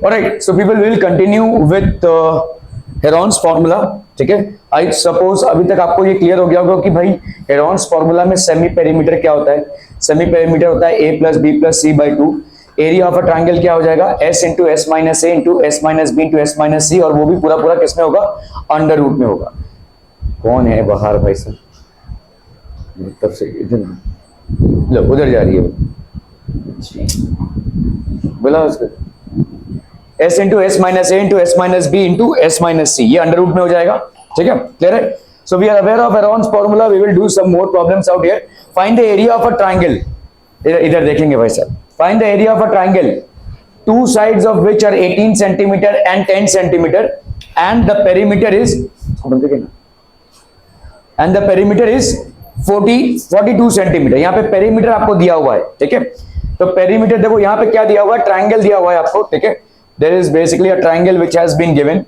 Alright, so people will continue with Heron's formula. ठीक है, I suppose अभी तक आपको ये क्लियर हो गया होगा कि भाई हेरॉन्स फॉर्मूला में सेमी पेरीमीटर क्या होता है। सेमी पेरीमीटर होता है a plus B plus C by two. Area of a triangle क्या हो जाएगा, s into S minus A into S minus B into S minus C, और वो भी पूरा पूरा किसमें होगा, अंडर रूट में होगा। कौन है बाहर भाई साहब, तब से इधर लो, उधर जा रही है बोला उसको, s into S minus A into S minus B into S minus C, ये अंडर रूट में हो जाएगा। ठीक है, क्लियर है। So we are aware of Heron's formula, we will do some more problems out here. Find the area of a triangle, इधर देखेंगे भाई साहब। Find the area of a triangle, two sides of which are 18 centimetre and 10 centimetre and the perimeter is, and the perimeter is 42 centimetre. यहाँ पे perimeter आपको दिया हुआ है। ठीक है, तो पेरीमीटर देखो यहाँ पे क्या दिया हुआ है, ट्राइंगल दिया हुआ है आपको। ठीक है, there is basically a triangle which has been given.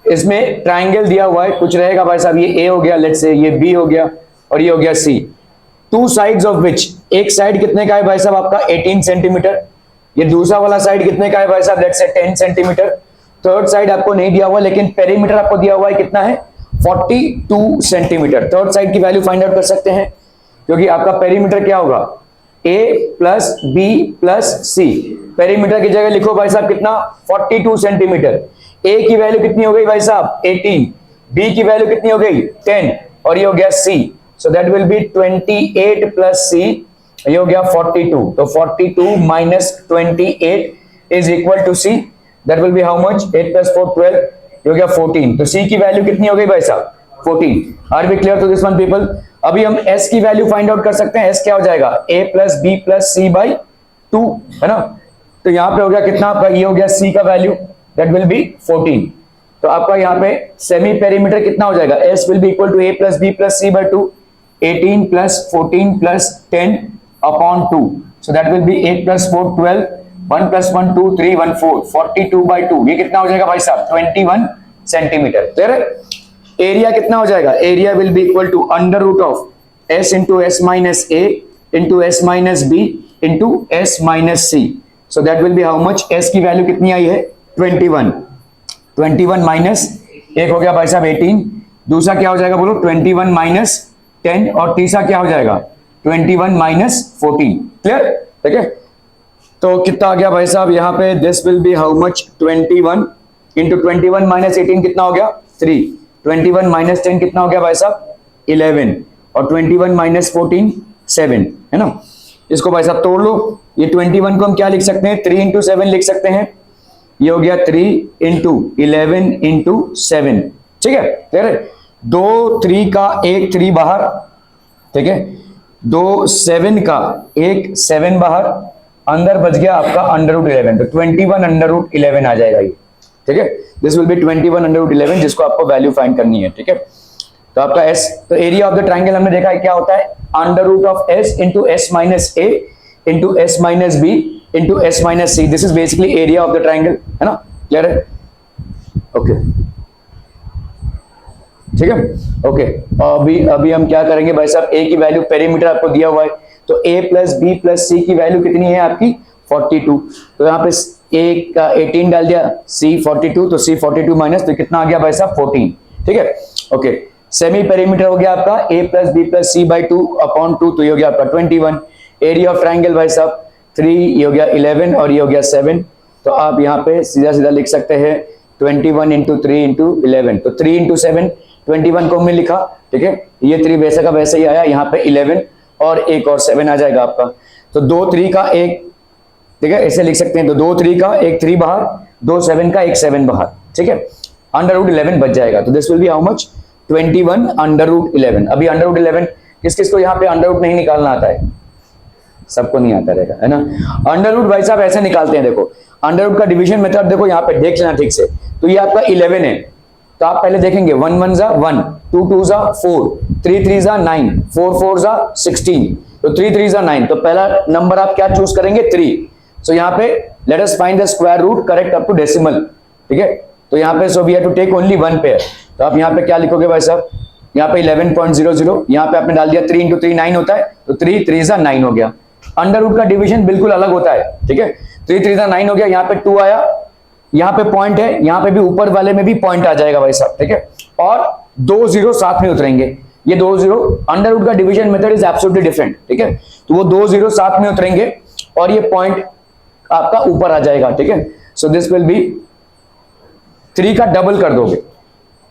इसमें ट्राइंगल दिया हुआ है, कुछ रहेगा भाई साहब, ये ए हो गया, लेट्स से ये बी हो गया और ये हो गया सी। टू साइड्स ऑफ विच, एक साइड कितने का है भाई साहब आपका 18 सेंटीमीटर, ये दूसरा वाला साइड कितने का है भाई साहब, let's say 10 centimetre. Third side आपको नहीं दिया हुआ, लेकिन पेरीमीटर आपको दिया हुआ है कितना है, 42 सेंटीमीटर। थर्ड साइड की वैल्यू फाइंड आउट कर सकते हैं, क्योंकि आपका पेरीमीटर क्या होगा, a plus B plus C. Perimeter की जगह लिखो भाई साहब कितना, 42 सेंटीमीटर। a की वैल्यू कितनी हो गई भाई साहब 18, b की वैल्यू कितनी हो गई 10, और ये हो गया c। So that will be 28 plus c, ये हो गया 42। तो 42 minus 28 is equal to c, that will be how much, 8 plus 4 12, ये हो गया 14। तो c की वैल्यू कितनी हो गई भाई साहब 14। Are be clear to this one people. अभी हम s की वैल्यू फाइंड आउट कर सकते हैं। s क्या हो जाएगा, a plus B plus C by 2, है ना। तो यहाँ पे हो गया कितना आपका, ये हो गया c का वैल्यू, दैट विल बी 14। तो आपका यहाँ पे सेमी पेरीमीटर कितना हो जाएगा, s will be equal to a plus B plus C by 2, 18 plus 14 plus 10 upon 2। So that will be 8 plus 4 12, 1 plus 1 2 3 1 4, 42 by 2, ये कितना हो जाएगा भाई साहब 21 सेंटीमीटर। क्लियर है। एरिया कितना हो जाएगा, area will be equal to under root of s into S minus A into S minus B into S minus C. So that will be how much, s की value कितनी आई है 21, 21 minus एक हो गया भाई साहब 18, दूसरा क्या हो जाएगा बोलो 21 माइनस 10, और तीसरा क्या हो जाएगा 21 माइनस 14। क्लियर, ठीक है। तो कितना आ गया भाई साहब यहाँ पे, this will be how much 21 into 21 minus 18 कितना हो गया 3, 21 माइनस 10 कितना हो गया भाई साहब 11, और 21 माइनस 14 7, है ना। इसको भाई साहब तोड़ लो, ये 21 को हम क्या लिख सकते हैं, 3 इंटू 7 लिख सकते हैं। ये हो गया 3 इंटू 11 इंटू 7। ठीक है, क्लियर है। 2 3 का एक 3 बाहर, ठीक है, 2 7 का एक 7 बाहर, अंदर बच गया आपका अंडर रूट 11, तो 21 अंडर रूट 11 आ जाएगा ये। ठीक है, this will be 21 under root 11, जिसको आपको वैल्यू फाइंड करनी है। ठीक है, तो आपका s, तो एरिया ऑफ द ट्राइंगल हमने देखा है क्या होता है, under root of s into S minus A into S minus B into S minus C. This is basically area of the triangle, है ना। क्लियर है, ओके, ठीक है, ओके। अभी हम क्या करेंगे भाई साहब, a की वैल्यू पेरीमीटर आपको दिया हुआ है, तो a प्लस बी प्लस सी की वैल्यू कितनी है आपकी 42। तो यहाँ पे a का 18 डाल दिया, c 42, तो c 42 माइनस, तो कितना आ गया भाई साहब 14। ठीक है, ओके। सेमी पेरीमीटर हो गया आपका a plus B plus C by 2 upon 2, तो ये हो गया आपका 21। एरिया ऑफ ट्राइंगल भाई साहब 3, ये हो गया 11 और ये हो गया 7। तो आप यहाँ पे सीधा सीधा लिख सकते हैं 21 इंटू 3 इंटू 11, तो 3 इंटू 7 21 को हमने लिखा। ठीक है, ये 3 वैसे का वैसे ही आया, यहाँ पे 11 और एक और 7 आ जाएगा आपका। तो 2 3 का एक, ठीक है, ऐसे लिख सकते हैं, तो 2 3 का एक 3 बाहर, 2 7 का एक 7 बाहर। ठीक है, अंडर रूट 11 बच जाएगा, तो this will be how much 21 under root 11। अभी अंडर रूट 11 किस किस को यहाँ पे अंडर रूट नहीं निकालना आता है, सबको नहीं आता रहेगा, है ना। अंडर रूट भाई साहब ऐसे निकालते हैं, देखो अंडर रूट का डिवीजन मेथड देखो, यहाँ पे देख लेना ठीक से। तो ये आपका 11 है, तो आप पहले देखेंगे 1 1 जा 1, 2 2 जा 4, 3 3 जा 9, 4 4 जा 16, तो 3 3 जा 9। तो पहला नंबर आप क्या चूज करेंगे 3। सो यहाँ पे let us find the square root correct up to decimal. ठीक है, तो यहाँ पे so we have to take only 1 pair. तो आप यहाँ पे क्या लिखोगे भाई साहब, यहाँ पे 11.00, यहाँ पे आपने डाल दिया 3 इंटू 3 9 होता है, तो 3 3 जा 9 हो गया। अंडर रूट का डिवीजन बिल्कुल अलग होता है। ठीक है, 3 3 9 हो गया, यहाँ पे 2 आया, यहाँ पे पॉइंट है, यहाँ पे भी ऊपर वाले में भी पॉइंट आ जाएगा भाई साहब, ठीक है। और 2 0 साथ में उतरेंगे, ये 2 0 अंडर रूट का division method is absolutely different, ठीक है। तो वो 2 0 साथ में उतरेंगे और ये पॉइंट आपका ऊपर आ जाएगा, ठीक है। सो दिस विल बी 3 का डबल कर दोगे,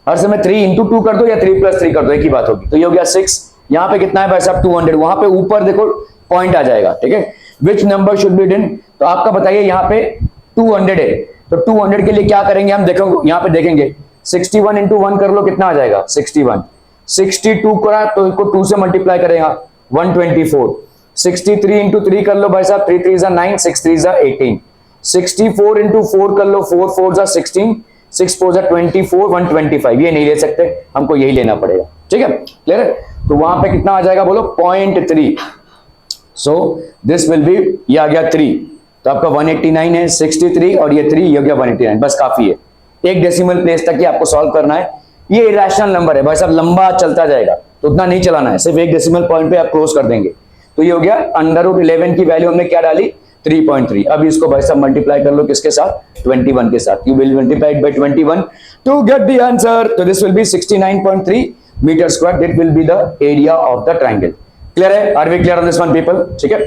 हर समय 3 इंटू 2 कर दो या 3 प्लस 3 कर दो, एक ही बात होगी। तो ये हो गया 6, यहाँ पे कितना है भाई साहब 200, वहां पे ऊपर देखो पॉइंट आ जाएगा, ठीक है। Which number should be done, तो आपका बताइए, यहाँ पे 200 है, तो 200 के लिए क्या करेंगे हम, देखेंगे यहाँ पे देखेंगे 61 इंटू 1 कर लो, कितना आ जाएगा 61, 62 करा तो इसको 2 से मल्टीप्लाई करेगा 124, 63 इंटू 3 कर लो भाई साहब, 3 3 9, 6 3 18, 64 इंटू 4 कर लो, 4 4 16, 6 4 24, 125, ये नहीं ले सकते, हमको यही लेना पड़ेगा, ठीक है, क्लियर है। तो वहां पे कितना आ जाएगा बोलो 0.3, सो दिस विल बी, ये आ गया 3, तो आपका 189 है, 63 और ये 3, ये हो गया 189, बस काफी है, एक डेसिमल प्लेस तक ही आपको सॉल्व करना है। ये इरेशनल नंबर है भाई साहब, लंबा चलता जाएगा तो उतना नहीं चलाना है, सिर्फ एक डेसिमल पॉइंट पे आप क्लोज कर देंगे। तो ये हो गया √11 की वैल्यू हमने क्या डाली 3.3। अब इसको भाई साहब मल्टीप्लाई कर लो किसके साथ, 21 के साथ, you will multiply by 21 to get the answer. तो this will be 69.3 metre square, that will be the area of the triangle. Clear है, are we clear on this one people, ठीक है।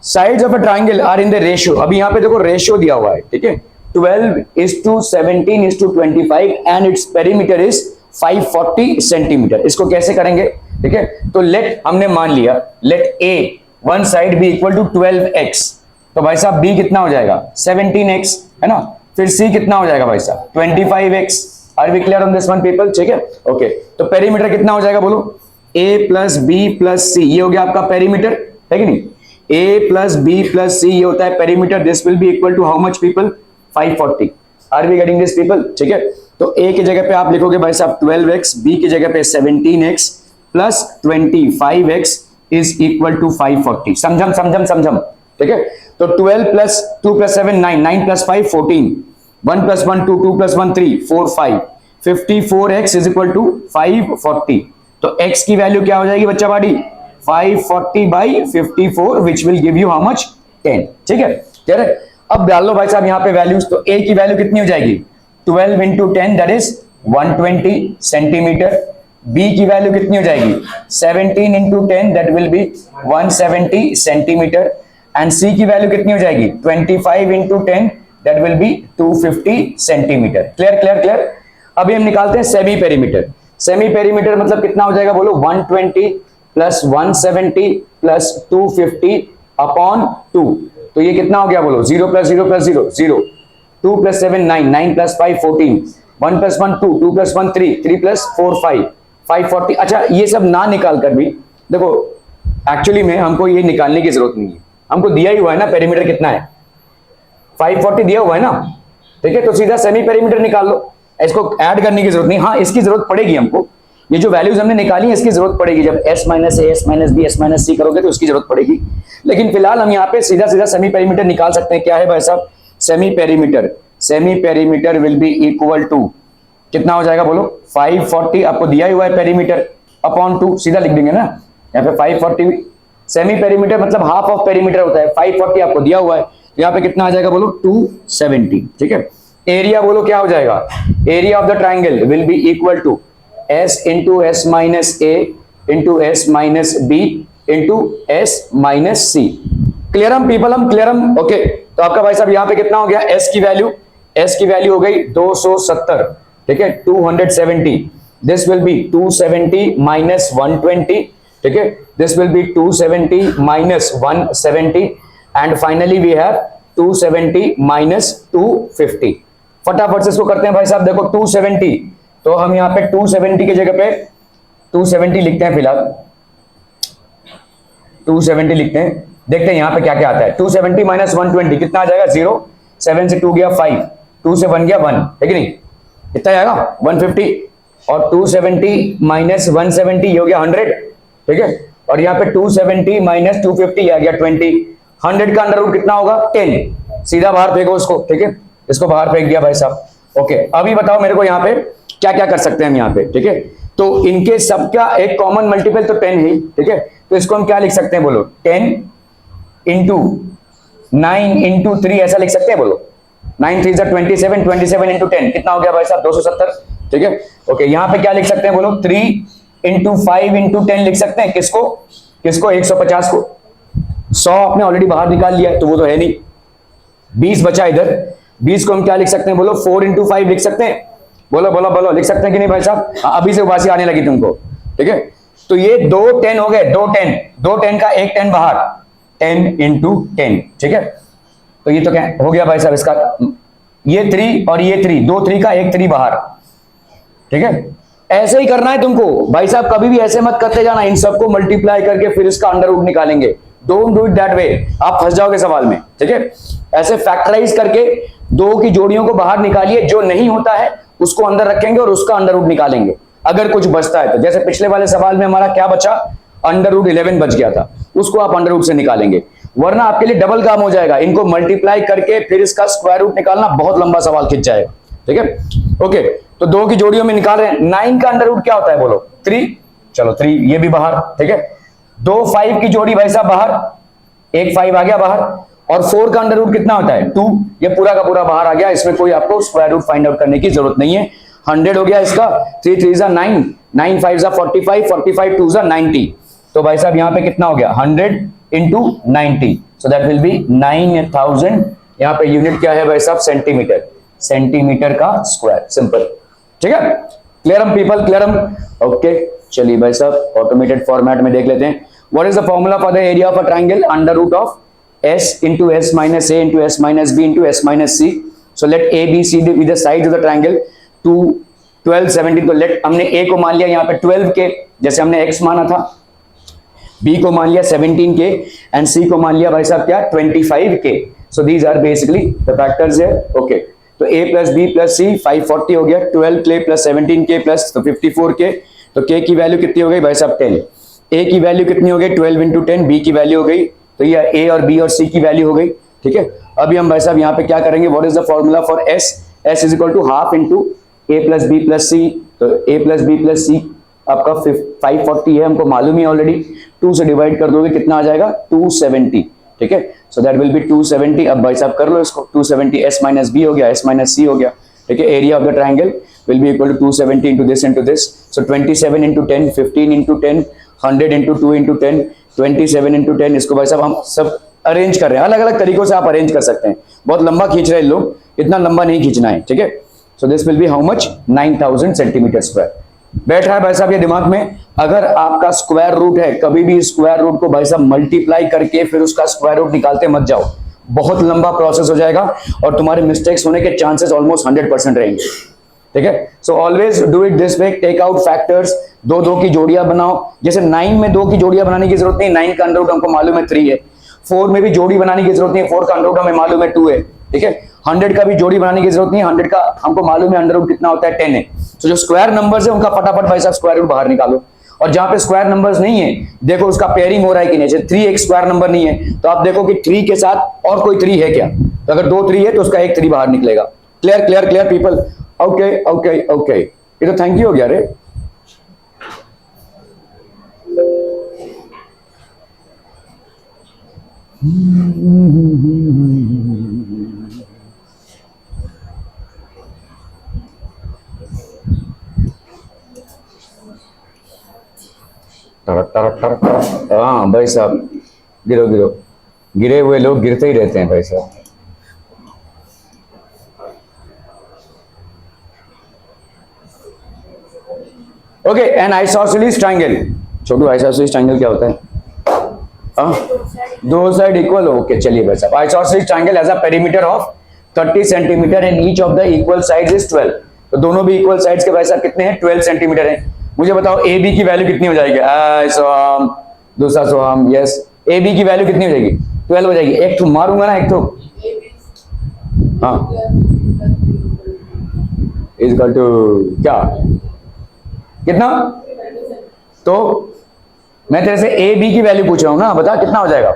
Sides of a triangle are in the ratio, अभी यहाँ पे देखो ratio दिया हुआ है, ठीक है, 12:17:25 and its perimeter is 540 centimetre. इसको कैसे करेंगे, ठीक है, तो लेट हमने मान लिया, let a one side be equal to 12x, तो भाई साहब बी कितना हो जाएगा 17x, है ना, फिर सी कितना हो जाएगा भाई साहब 25x। Are we clear on this one people, ठीक है, ओके। तो पेरीमीटर कितना हो जाएगा बोलो, a plus B plus C, ये हो गया आपका पेरीमीटर, है कि नहीं, a plus B plus C, ये होता है perimeter, this will be equal to how much people 540। Are we getting this people, ठीक है। तो a की जगह पे आप लिखोगे भाई साहब 12x, b की जगह पे 17x plus 25x is equal to 540। समझम, ठीक है। तो 12 plus 2 plus 7 9, 9 plus 5 14, 1 plus 1 2, 2 plus 1 3 4 5, 54x is equal to 540। तो x की वैल्यू क्या हो जाएगी बच्चा बाड़ी 540 by 54 which will give you how much 10, ठीक है, क्लियर है। अब डाल लो भाई साहब यहाँ पे वैल्यूज, तो a की वैल्यू कितनी हो जाएगी 12 into 10 that is 120 centimetre, b की वैल्यू कितनी हो जाएगी 17 into 10 that will B 170 centimetre, and c की वैल्यू कितनी हो जाएगी 25 into 10 that will B 250 centimetre. Clear clear clear. अभी हम निकालते हैं सेमी पेरीमीटर। सेमी पेरीमीटर मतलब कितना हो जाएगा बोलो 120 प्लस 170 प्लस 250 अपॉन 2, तो ये कितना हो गया बोलो 0 plus 0 plus 0 0, 2 plus 7 9, 9 plus 5 14, 1 plus 1 2, 2 plus 1 3, 3 plus 4 5, 540। अच्छा ये सब ना निकाल कर भी देखो, एक्चुअली में हमको ये निकालने की जरूरत नहीं है, हमको दिया ही हुआ है ना पेरीमीटर कितना है 540 दिया हुआ है ना, ठीक है, तो सीधा सेमी पेरीमीटर निकाल लो, इसको ऐड करने की जरूरत नहीं। हाँ इसकी जरूरत पड़ेगी हमको, ये जो वैल्यूज हमने निकाली है इसकी जरूरत पड़ेगी, जब s minus A S minus B S minus C करोगे तो उसकी जरूरत पड़ेगी, लेकिन फिलहाल हम यहाँ पे सीधा सीधा सेमी पेरीमीटर निकाल सकते हैं। क्या है भाई साहब semi perimeter will be equal to कितना हो जाएगा बोलो 540, आपको दिया हुआ है पेरीमीटर अपॉन 2, सीधा लिख देंगे ना यहाँ पे 540। सेमी पेरीमीटर मतलब हाफ ऑफ पेरीमीटर होता है, 540 आपको दिया हुआ है, यहाँ पे कितना आ जाएगा बोलो 270, ठीक है। एरिया बोलो क्या हो जाएगा, area of the triangle will be equal to s into S minus A into S minus B into S minus C. क्लियरम पीपलम, क्लियरम, ओके। तो आपका भाई साहब यहाँ पे कितना हो गया s की वैल्यू हो गई 270, ठीक है, 270, दिस विल बी 270 माइनस 120, ठीक है, this will be 270 minus 170 and finally we have 270 minus 250। फटाफट से इसको करते हैं भाई साहब, देखो 270, तो हम यहाँ पे 270 की जगह पे 270 लिखते हैं, फिलहाल 270 लिखते हैं, देखते हैं यहाँ पे क्या क्या आता है। 270 माइनस 120 कितना आ जाएगा 0, 7 से 2 गया 5, 2 से 1 गया 1, है कि नहीं, कितना आएगा 150, और 270 माइनस 170 ये हो गया 100, ठीक है, और यहाँ पे 270 माइनस 250 आ गया 20, 100 का अंडर रूट कितना होगा 10, सीधा बाहर फेंको उसको, ठीक है, इसको बाहर फेंक दिया भाई साहब, ओके। अभी बताओ मेरे को यहाँ पे क्या क्या कर सकते हैं हम यहाँ पे, ठीक है, तो इनके सबका एक कॉमन मल्टीपल तो 10 है, ठीक है, तो इसको हम क्या लिख सकते हैं बोलो 10 इंटू 9 इंटू 3 ऐसा लिख सकते हैं, बोलो 9 3 27, 27 इंटू 10 कितना हो गया भाई साहब 270, ठीक है। ओके यहाँ पे क्या लिख सकते हैं बोलो 3 इंटू 5 इंटू 10 लिख सकते हैं, किसको 150 को। 100 आपने ऑलरेडी बाहर निकाल लिया है तो वो तो है नहीं, 20 बचा इधर, 20 को हम क्या लिख सकते हैं बोलो 4 इंटू 5 लिख सकते हैं, बोलो बोलो बोलो लिख सकते हैं कि नहीं भाई साहब। अभी से उबासी आने लगी तुमको, ठीक है। तो ये 2 10 हो गए, 2 10 का एक 10 बाहर, 10 इंटू 10, ठीक है। तो ये तो क्या हो गया भाई साहब इसका, ये 3 और ये 3, 2 3 का एक 3 बाहर, ठीक है। ऐसे ही करना है तुमको भाई साहब, कभी भी ऐसे मत करते जाना इन सबको मल्टीप्लाई करके फिर इसका अंडर रूट निकालेंगे, don't do it that way, आप फंस जाओगे सवाल में, ठीक है। ऐसे फैक्टराइज करके दो की जोड़ियों को बाहर निकालिए, जो नहीं होता है उसको अंदर रखेंगे और उसका अंडर रूट निकालेंगे अगर कुछ बचता है तो। जैसे पिछले वाले सवाल में हमारा क्या बचा, अंडर रूट 11 बच गया था, उसको आप अंडर रूट से निकालेंगे, वरना आपके लिए डबल काम हो जाएगा, इनको मल्टीप्लाई करके फिर इसका स्क्वायर रूट निकालना बहुत लंबा सवाल खिंच जाएगा, ठीक है। ओके तो दो की जोड़ियों में निकाल रहे हैं, 9 का अंडर रूट क्या होता है बोलो 3, चलो 3 ये भी बाहर, ठीक है। 2 5 की जोड़ी भाई साहब बाहर, एक 5 आ गया बाहर, और 4 का अंडर रूट कितना होता है 2, ये पूरा का पूरा बाहर आ गया, इसमें कोई आपको स्क्वायर रूट फाइंड आउट करने की जरूरत नहीं है। 100 हो गया इसका, 3 3 जा 9, 9 5 जा 45, 45 2 जा 90, तो भाई साहब यहाँ पे कितना हो गया 100 into 90, so that will be 9000। यहाँ पे यूनिट क्या है भाई साहब सेंटीमीटर, सेंटीमीटर का स्क्वायर, सिंपल, ठीक है। क्लियरम पीपल, क्लियरम, ओके। चलिए भाई साहब ऑटोमेटेड फॉर्मेट में देख लेते हैं, what is the formula for the area of a triangle, under root of s into s minus a into s minus b into s minus c, so let a b c be the sides of the triangle 2 12 17, तो late हमने a को मान लिया यहाँ पे 12 के, जैसे हमने x माना था, b को मान लिया 17 के एंड c को मान लिया भाई साहब क्या 25 के, so these are basically the factors है, ओके। तो a plus b plus c 540 हो गया, 12 के प्लस 17 के प्लस तो 54 के, तो k की वैल्यू कितनी हो गई भाई साहब 10, a की वैल्यू कितनी हो गई 12 इंटू 10, b की वैल्यू हो गई, तो ये a और b और c की वैल्यू हो गई, ठीक है। अभी हम भाई साहब यहाँ पे क्या करेंगे, what is the formula for s, s is equal to half into a plus b plus c, तो a plus b plus c आपका 540 है, हमको मालूम ही ऑलरेडी, 2 से डिवाइड कर दोगे कितना आ जाएगा 270, ठीक है। सो दैट विल बी 270, अब भाई साहब कर लो इसको, 270 s माइनस b हो गया, s माइनस c हो गया, ठीक है। Area of the triangle will be equal to 270 into this, so 27 into 10, 15 into 10, 100 into 2 into 10, 27 into 10, इसको भाई साहब हम सब अरेंज कर रहे हैं, अलग अलग तरीकों से आप अरेंज कर सकते हैं, बहुत लंबा खींच रहे हैं लोग, इतना लंबा नहीं खींचना है, ठीक है। So this will be how much 9000 centimetre square, बैठ रहा है भाई साहब ये दिमाग में। अगर आपका स्क्वायर रूट है, कभी भी स्क्वायर रूट को भाई साहब मल्टीप्लाई करके फिर उसका स्क्वायर रूट निकालते मत जाओ, बहुत लंबा प्रोसेस हो जाएगा और तुम्हारे मिस्टेक्स होने के चांसेस ऑलमोस्ट 100% रहेंगे, ठीक है। So always do it this way, take out factors, दो की जोड़ियां बनाओ, जैसे 9 में 2 की जोड़ियां बनाने की जरूरत नहीं, 9 का अंडर रूट हमको मालूम है 3 है, 4 में भी जोड़ी बनाने की जरूरत नहीं है, 4 का अंडर रूट हमें मालूम है 2 है, ठीक है। 100 का भी जोड़ी बनाने की जरूरत नहीं है, 100 का हमको मालूम है अंडर रूट कितना होता है 10 है। तो जो स्क्वायर नंबर्स है उनका फटाफट भाई साहब स्क्वायर रूट बाहर निकालो, और जहां पे स्क्वायर नंबर्स नहीं है देखो उसका पेयरिंग हो रहा है कि नहीं, जैसे 3 एक स्क्वायर नंबर नहीं है तो आप देखो कि 3 के साथ और कोई 3 है क्या, तो अगर 2 3 है तो उसका एक 3 बाहर निकलेगा। Clear clear clear people, okay okay okay, ये तो थैंक यू हो गया रे। हाँ भाई साहब, गिरो गिरो, गिरे हुए लोग गिरते ही रहते हैं भाई साहब। ओके, एन आइसोसेलेस ट्रायंगल, छोटू आइसोसेलेस ट्रायंगल क्या होता है? दो साइड इक्वल, ओके चलिए भाई साहब, isosceles triangle has a perimeter of 30 centimetre and each of the equal sides is 12, तो दोनों भी इक्वल साइड्स के भाई साहब कितने हैं 12 सेंटीमीटर हैं। मुझे बताओ ए बी की वैल्यू कितनी हो जाएगी? सोहम, दूसरा सोहम, यस, ए बी की वैल्यू कितनी हो जाएगी? 12 हो जाएगी। एक तो मारूंगा ना, एक तो हाँ इक्वल टू क्या, कितना? तो मैं तेरे से ए बी की वैल्यू पूछ रहा हूं ना, बता कितना हो जाएगा?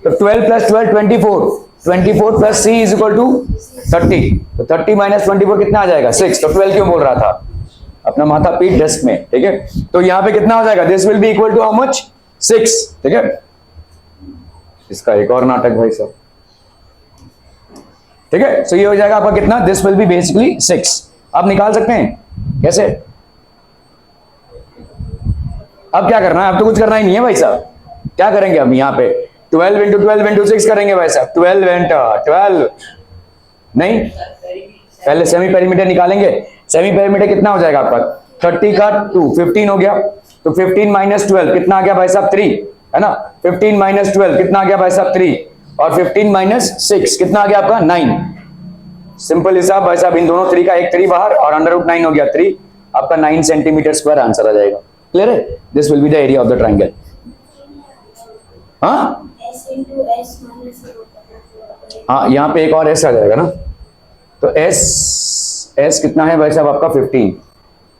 तो 12 plus 12 24, 24 plus C is equal to 30, तो 30 माइनस 24 कितना आ जाएगा? 6, तो 12 क्यों बोल रहा था? अपना माथा पीट डेस्क में, ठीक है। तो यहां पे कितना हो जाएगा? This will be equal to how much? 6, ठीक है। इसका एक और नाटक भाई साहब, ठीक है। सो ये हो जाएगा आपका कितना, दिस विल बी बेसिकली 6। आप निकाल सकते हैं कैसे? अब क्या करना है? अब तो कुछ करना ही नहीं है भाई साहब। क्या करेंगे अब यहाँ पे 12 इंटू 12 इंटू 6 करेंगे भाई साहब। 12 इंटू 12 नहीं, पहले सेमी पेरीमीटर निकालेंगे। सेमी पेरीमीटर कितना हो जाएगा आपका? 30 का 2 15 हो गया। तो 15 माइनस 12 कितना आ गया भाई साहब? 3 है ना। 15 माइनस 12 कितना आ गया भाई साहब? 3। और 15 माइनस 6 कितना आ गया आपका? 9। सिंपल हिसाब भाई साहब, इन दोनों 3 का एक 3 बाहर और अंडर रूट 9 हो गया 3, आपका 9 सेंटीमीटर स्क्वायर आंसर आ जाएगा। क्लियर है? This will be the area of the triangle. हाँ हाँ, यहाँ पे एक और एस आ जाएगा ना। तो एस कितना है भाई साहब आपका? 15।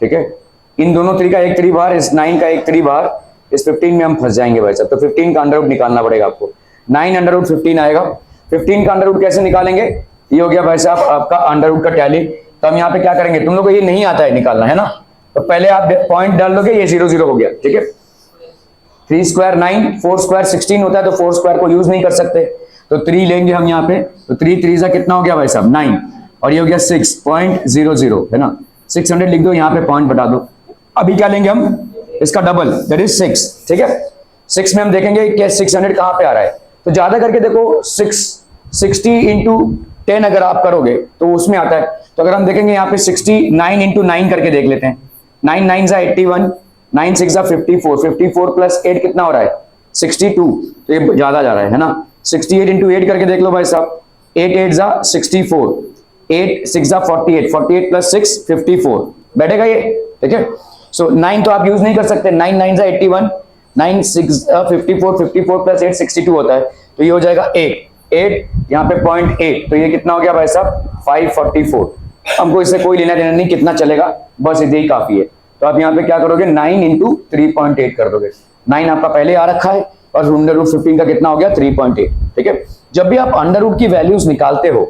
ठीक है, इन दोनों 3 का एक 3 बाहर, इस 9 का एक 3 बाहर, इस 15 में हम फंस जाएंगे भाई साहब। तो 15 का अंडर रूट निकालना पड़ेगा आपको। 9 अंडर रूट 15 आएगा। 15 का अंडर रूट कैसे निकालेंगे? ये हो गया भाई साहब आपका अंडर रूट का टैली। तो हम यहाँ पे क्या करेंगे, तुम लोग को ये नहीं आता है निकालना है ना, तो पहले आप पॉइंट डाल लोगे, ये 0 0 हो गया। ठीक है, 3 स्क्वायर 9, 4 स्क्वायर 16 होता है, तो 4 स्क्वायर को यूज नहीं कर सकते, तो 3 लेंगे हम यहाँ पे। तो 3 3 कितना हो गया भाई साहब? 9। और ये हो गया 6.00 है ना। 600 लिख दो, यहाँ पे पॉइंट बता दो। अभी क्या लेंगे हम? इसका डबल, दैट इज 6। ठीक है, 6 में हम देखेंगे कि 600 कहाँ पे आ रहा है। तो ज्यादा करके देखो 60 इंटू 10 अगर आप करोगे तो उसमें आता है। तो अगर हम देखेंगे यहाँ पे 69 इंटू 9 करके देख लेते हैं। 9 9 जा 81, 9 6 जा 54, 54 प्लस 8 कितना हो रहा है? 62। तो ये ज्यादा जा रहा है ना। 68 इंटू 8 करके देख लो भाई साहब। 8 8 जा 64, 8 6 जा 48, 48 प्लस 6 54 बैठेगा ये। ठीक है, सो 9 तो आप यूज नहीं कर सकते। 9 9 जा 81, 9 6 54, 54 प्लस 8 62 होता है। तो ये हो जाएगा 8 यहाँ पे 0.8, तो ये कितना हो गया भाई साहब? 544। हमको इससे कोई लेना देना नहीं कितना चलेगा, बस इतना ही काफी है। तो आप यहाँ पे क्या करोगे? 9 इंटू 3.8 कर दोगे। 9 आपका पहले आ रखा है और अंडर रूट 15 का कितना हो गया? 3.8। ठीक है, जब भी आप अंडर रूट की वैल्यूज निकालते हो,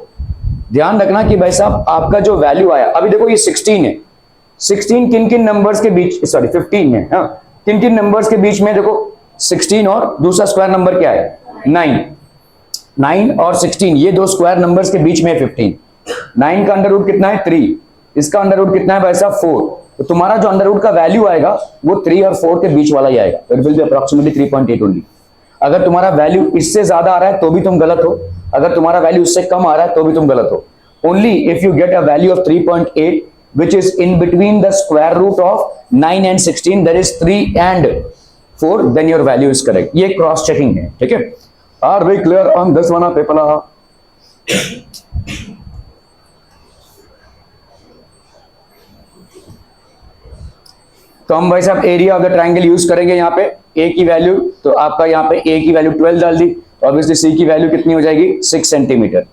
ध्यान रखना कि भाई साहब आपका जो वैल्यू आया, अभी देखो ये 16 है। 16 किन किन नंबर्स के बीच, सॉरी 15 है, हाँ, किन किन नंबर्स के बीच में? देखो 16 और दूसरा स्क्वायर नंबर क्या है? 9। 9 और 16 ये दो स्क्वायर नंबर्स के बीच में 15। 9 का अंडर रूट कितना है? 3। इसका अंडर रूट कितना है भाई साहब? 4। तो तुम्हारा जो अंडर रूट का वैल्यू आएगा वो 3 और 4 के बीच वाला ही आएगा। तो it will be approximately 3.8 only. अगर तुम्हारा वैल्यू इससे ज्यादा आ रहा है तो भी तुम गलत हो, अगर तुम्हारा वैल्यू इससे कम आ रहा है तो भी तुम गलत हो। Only if you get a value of 3.8 which is in between the square root of 9 and 16, that is 3 and 4, then your value is correct. ये क्रॉस चेकिंग है। ठीक है, are we clear on this one people? तो हम भाई साहब area of the triangle use करेंगे यहाँ पे। ए की वैल्यू, तो आपका यहाँ पे ए की वैल्यू 12 डाल दी, तो ऑब्वियसली सी की वैल्यू कितनी हो जाएगी? 6 सेंटीमीटर।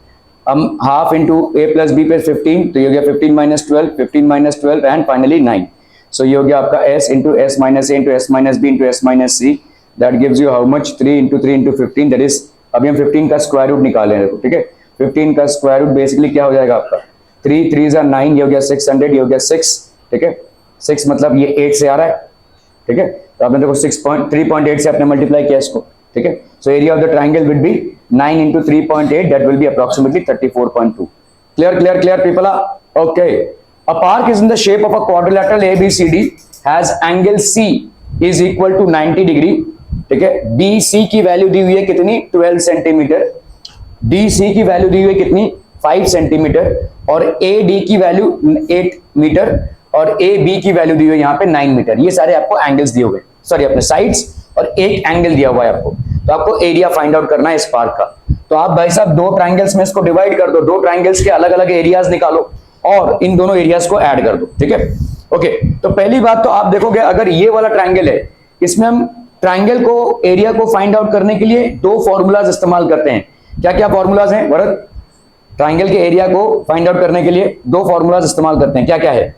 हम half into A plus B पे 15, तो ये हो गया 15 minus 12, 15 minus 12 and finally 9। So ये हो गया आपका s into S minus A into S minus B into S minus C, that gives you how much? 3 into 3 into 15, that is, अभी हम 15 का स्क्वायर रूट निकाले हैं। ठीक है, 15 का स्क्वायर रूट बेसिकली क्या हो जाएगा आपका? 3 3 जा 9, ये हो गया 600, ये हो गया 6। ठीक है, 6 मतलब ये 8 से आ रहा है। ठीक है, तो आपने देखो 3.8 से आपने मल्टीप्लाई किया इसको। ठीक है, so area of the triangle will B 9 into 3.8, that will be approximately 34.2. Clear people? Okay, a park is in the shape of a quadrilateral ABCD, has angle C is equal to 90 degree. ठीक है, BC की value दी हुई है कितनी? 12 centimetre. DC की value दी हुई है कितनी? 5 सेंटीमीटर। और AD की वैल्यू 8 मीटर और AB की वैल्यू दी हुई है यहाँ पे 9 मीटर। ये सारे आपको एंगल्स दिए हुए, सॉरी अपने साइड्स, और एक एंगल दिया हुआ है आपको। तो आपको एरिया फाइंड आउट करना है इस पार्क का। तो आप भाई साहब दो ट्राइंगल्स में इसको डिवाइड कर दो, दो ट्राइंगल्स के अलग अलग एरियाज निकालो और इन दोनों एरियाज को ऐड कर दो। ठीक है, ओके। तो पहली बात तो आप देखोगे, अगर ये वाला ट्राइंगल है, इसमें हम ट्राइंगल को, एरिया को फाइंड आउट करने के लिए दो फॉर्मूलाज इस्तेमाल करते हैं। क्या क्या फॉर्मूलाज हैं भरत? ट्राइंगल के एरिया को फाइंड आउट करने के लिए दो फॉर्मूलाज इस्तेमाल करते हैं। क्या क्या है?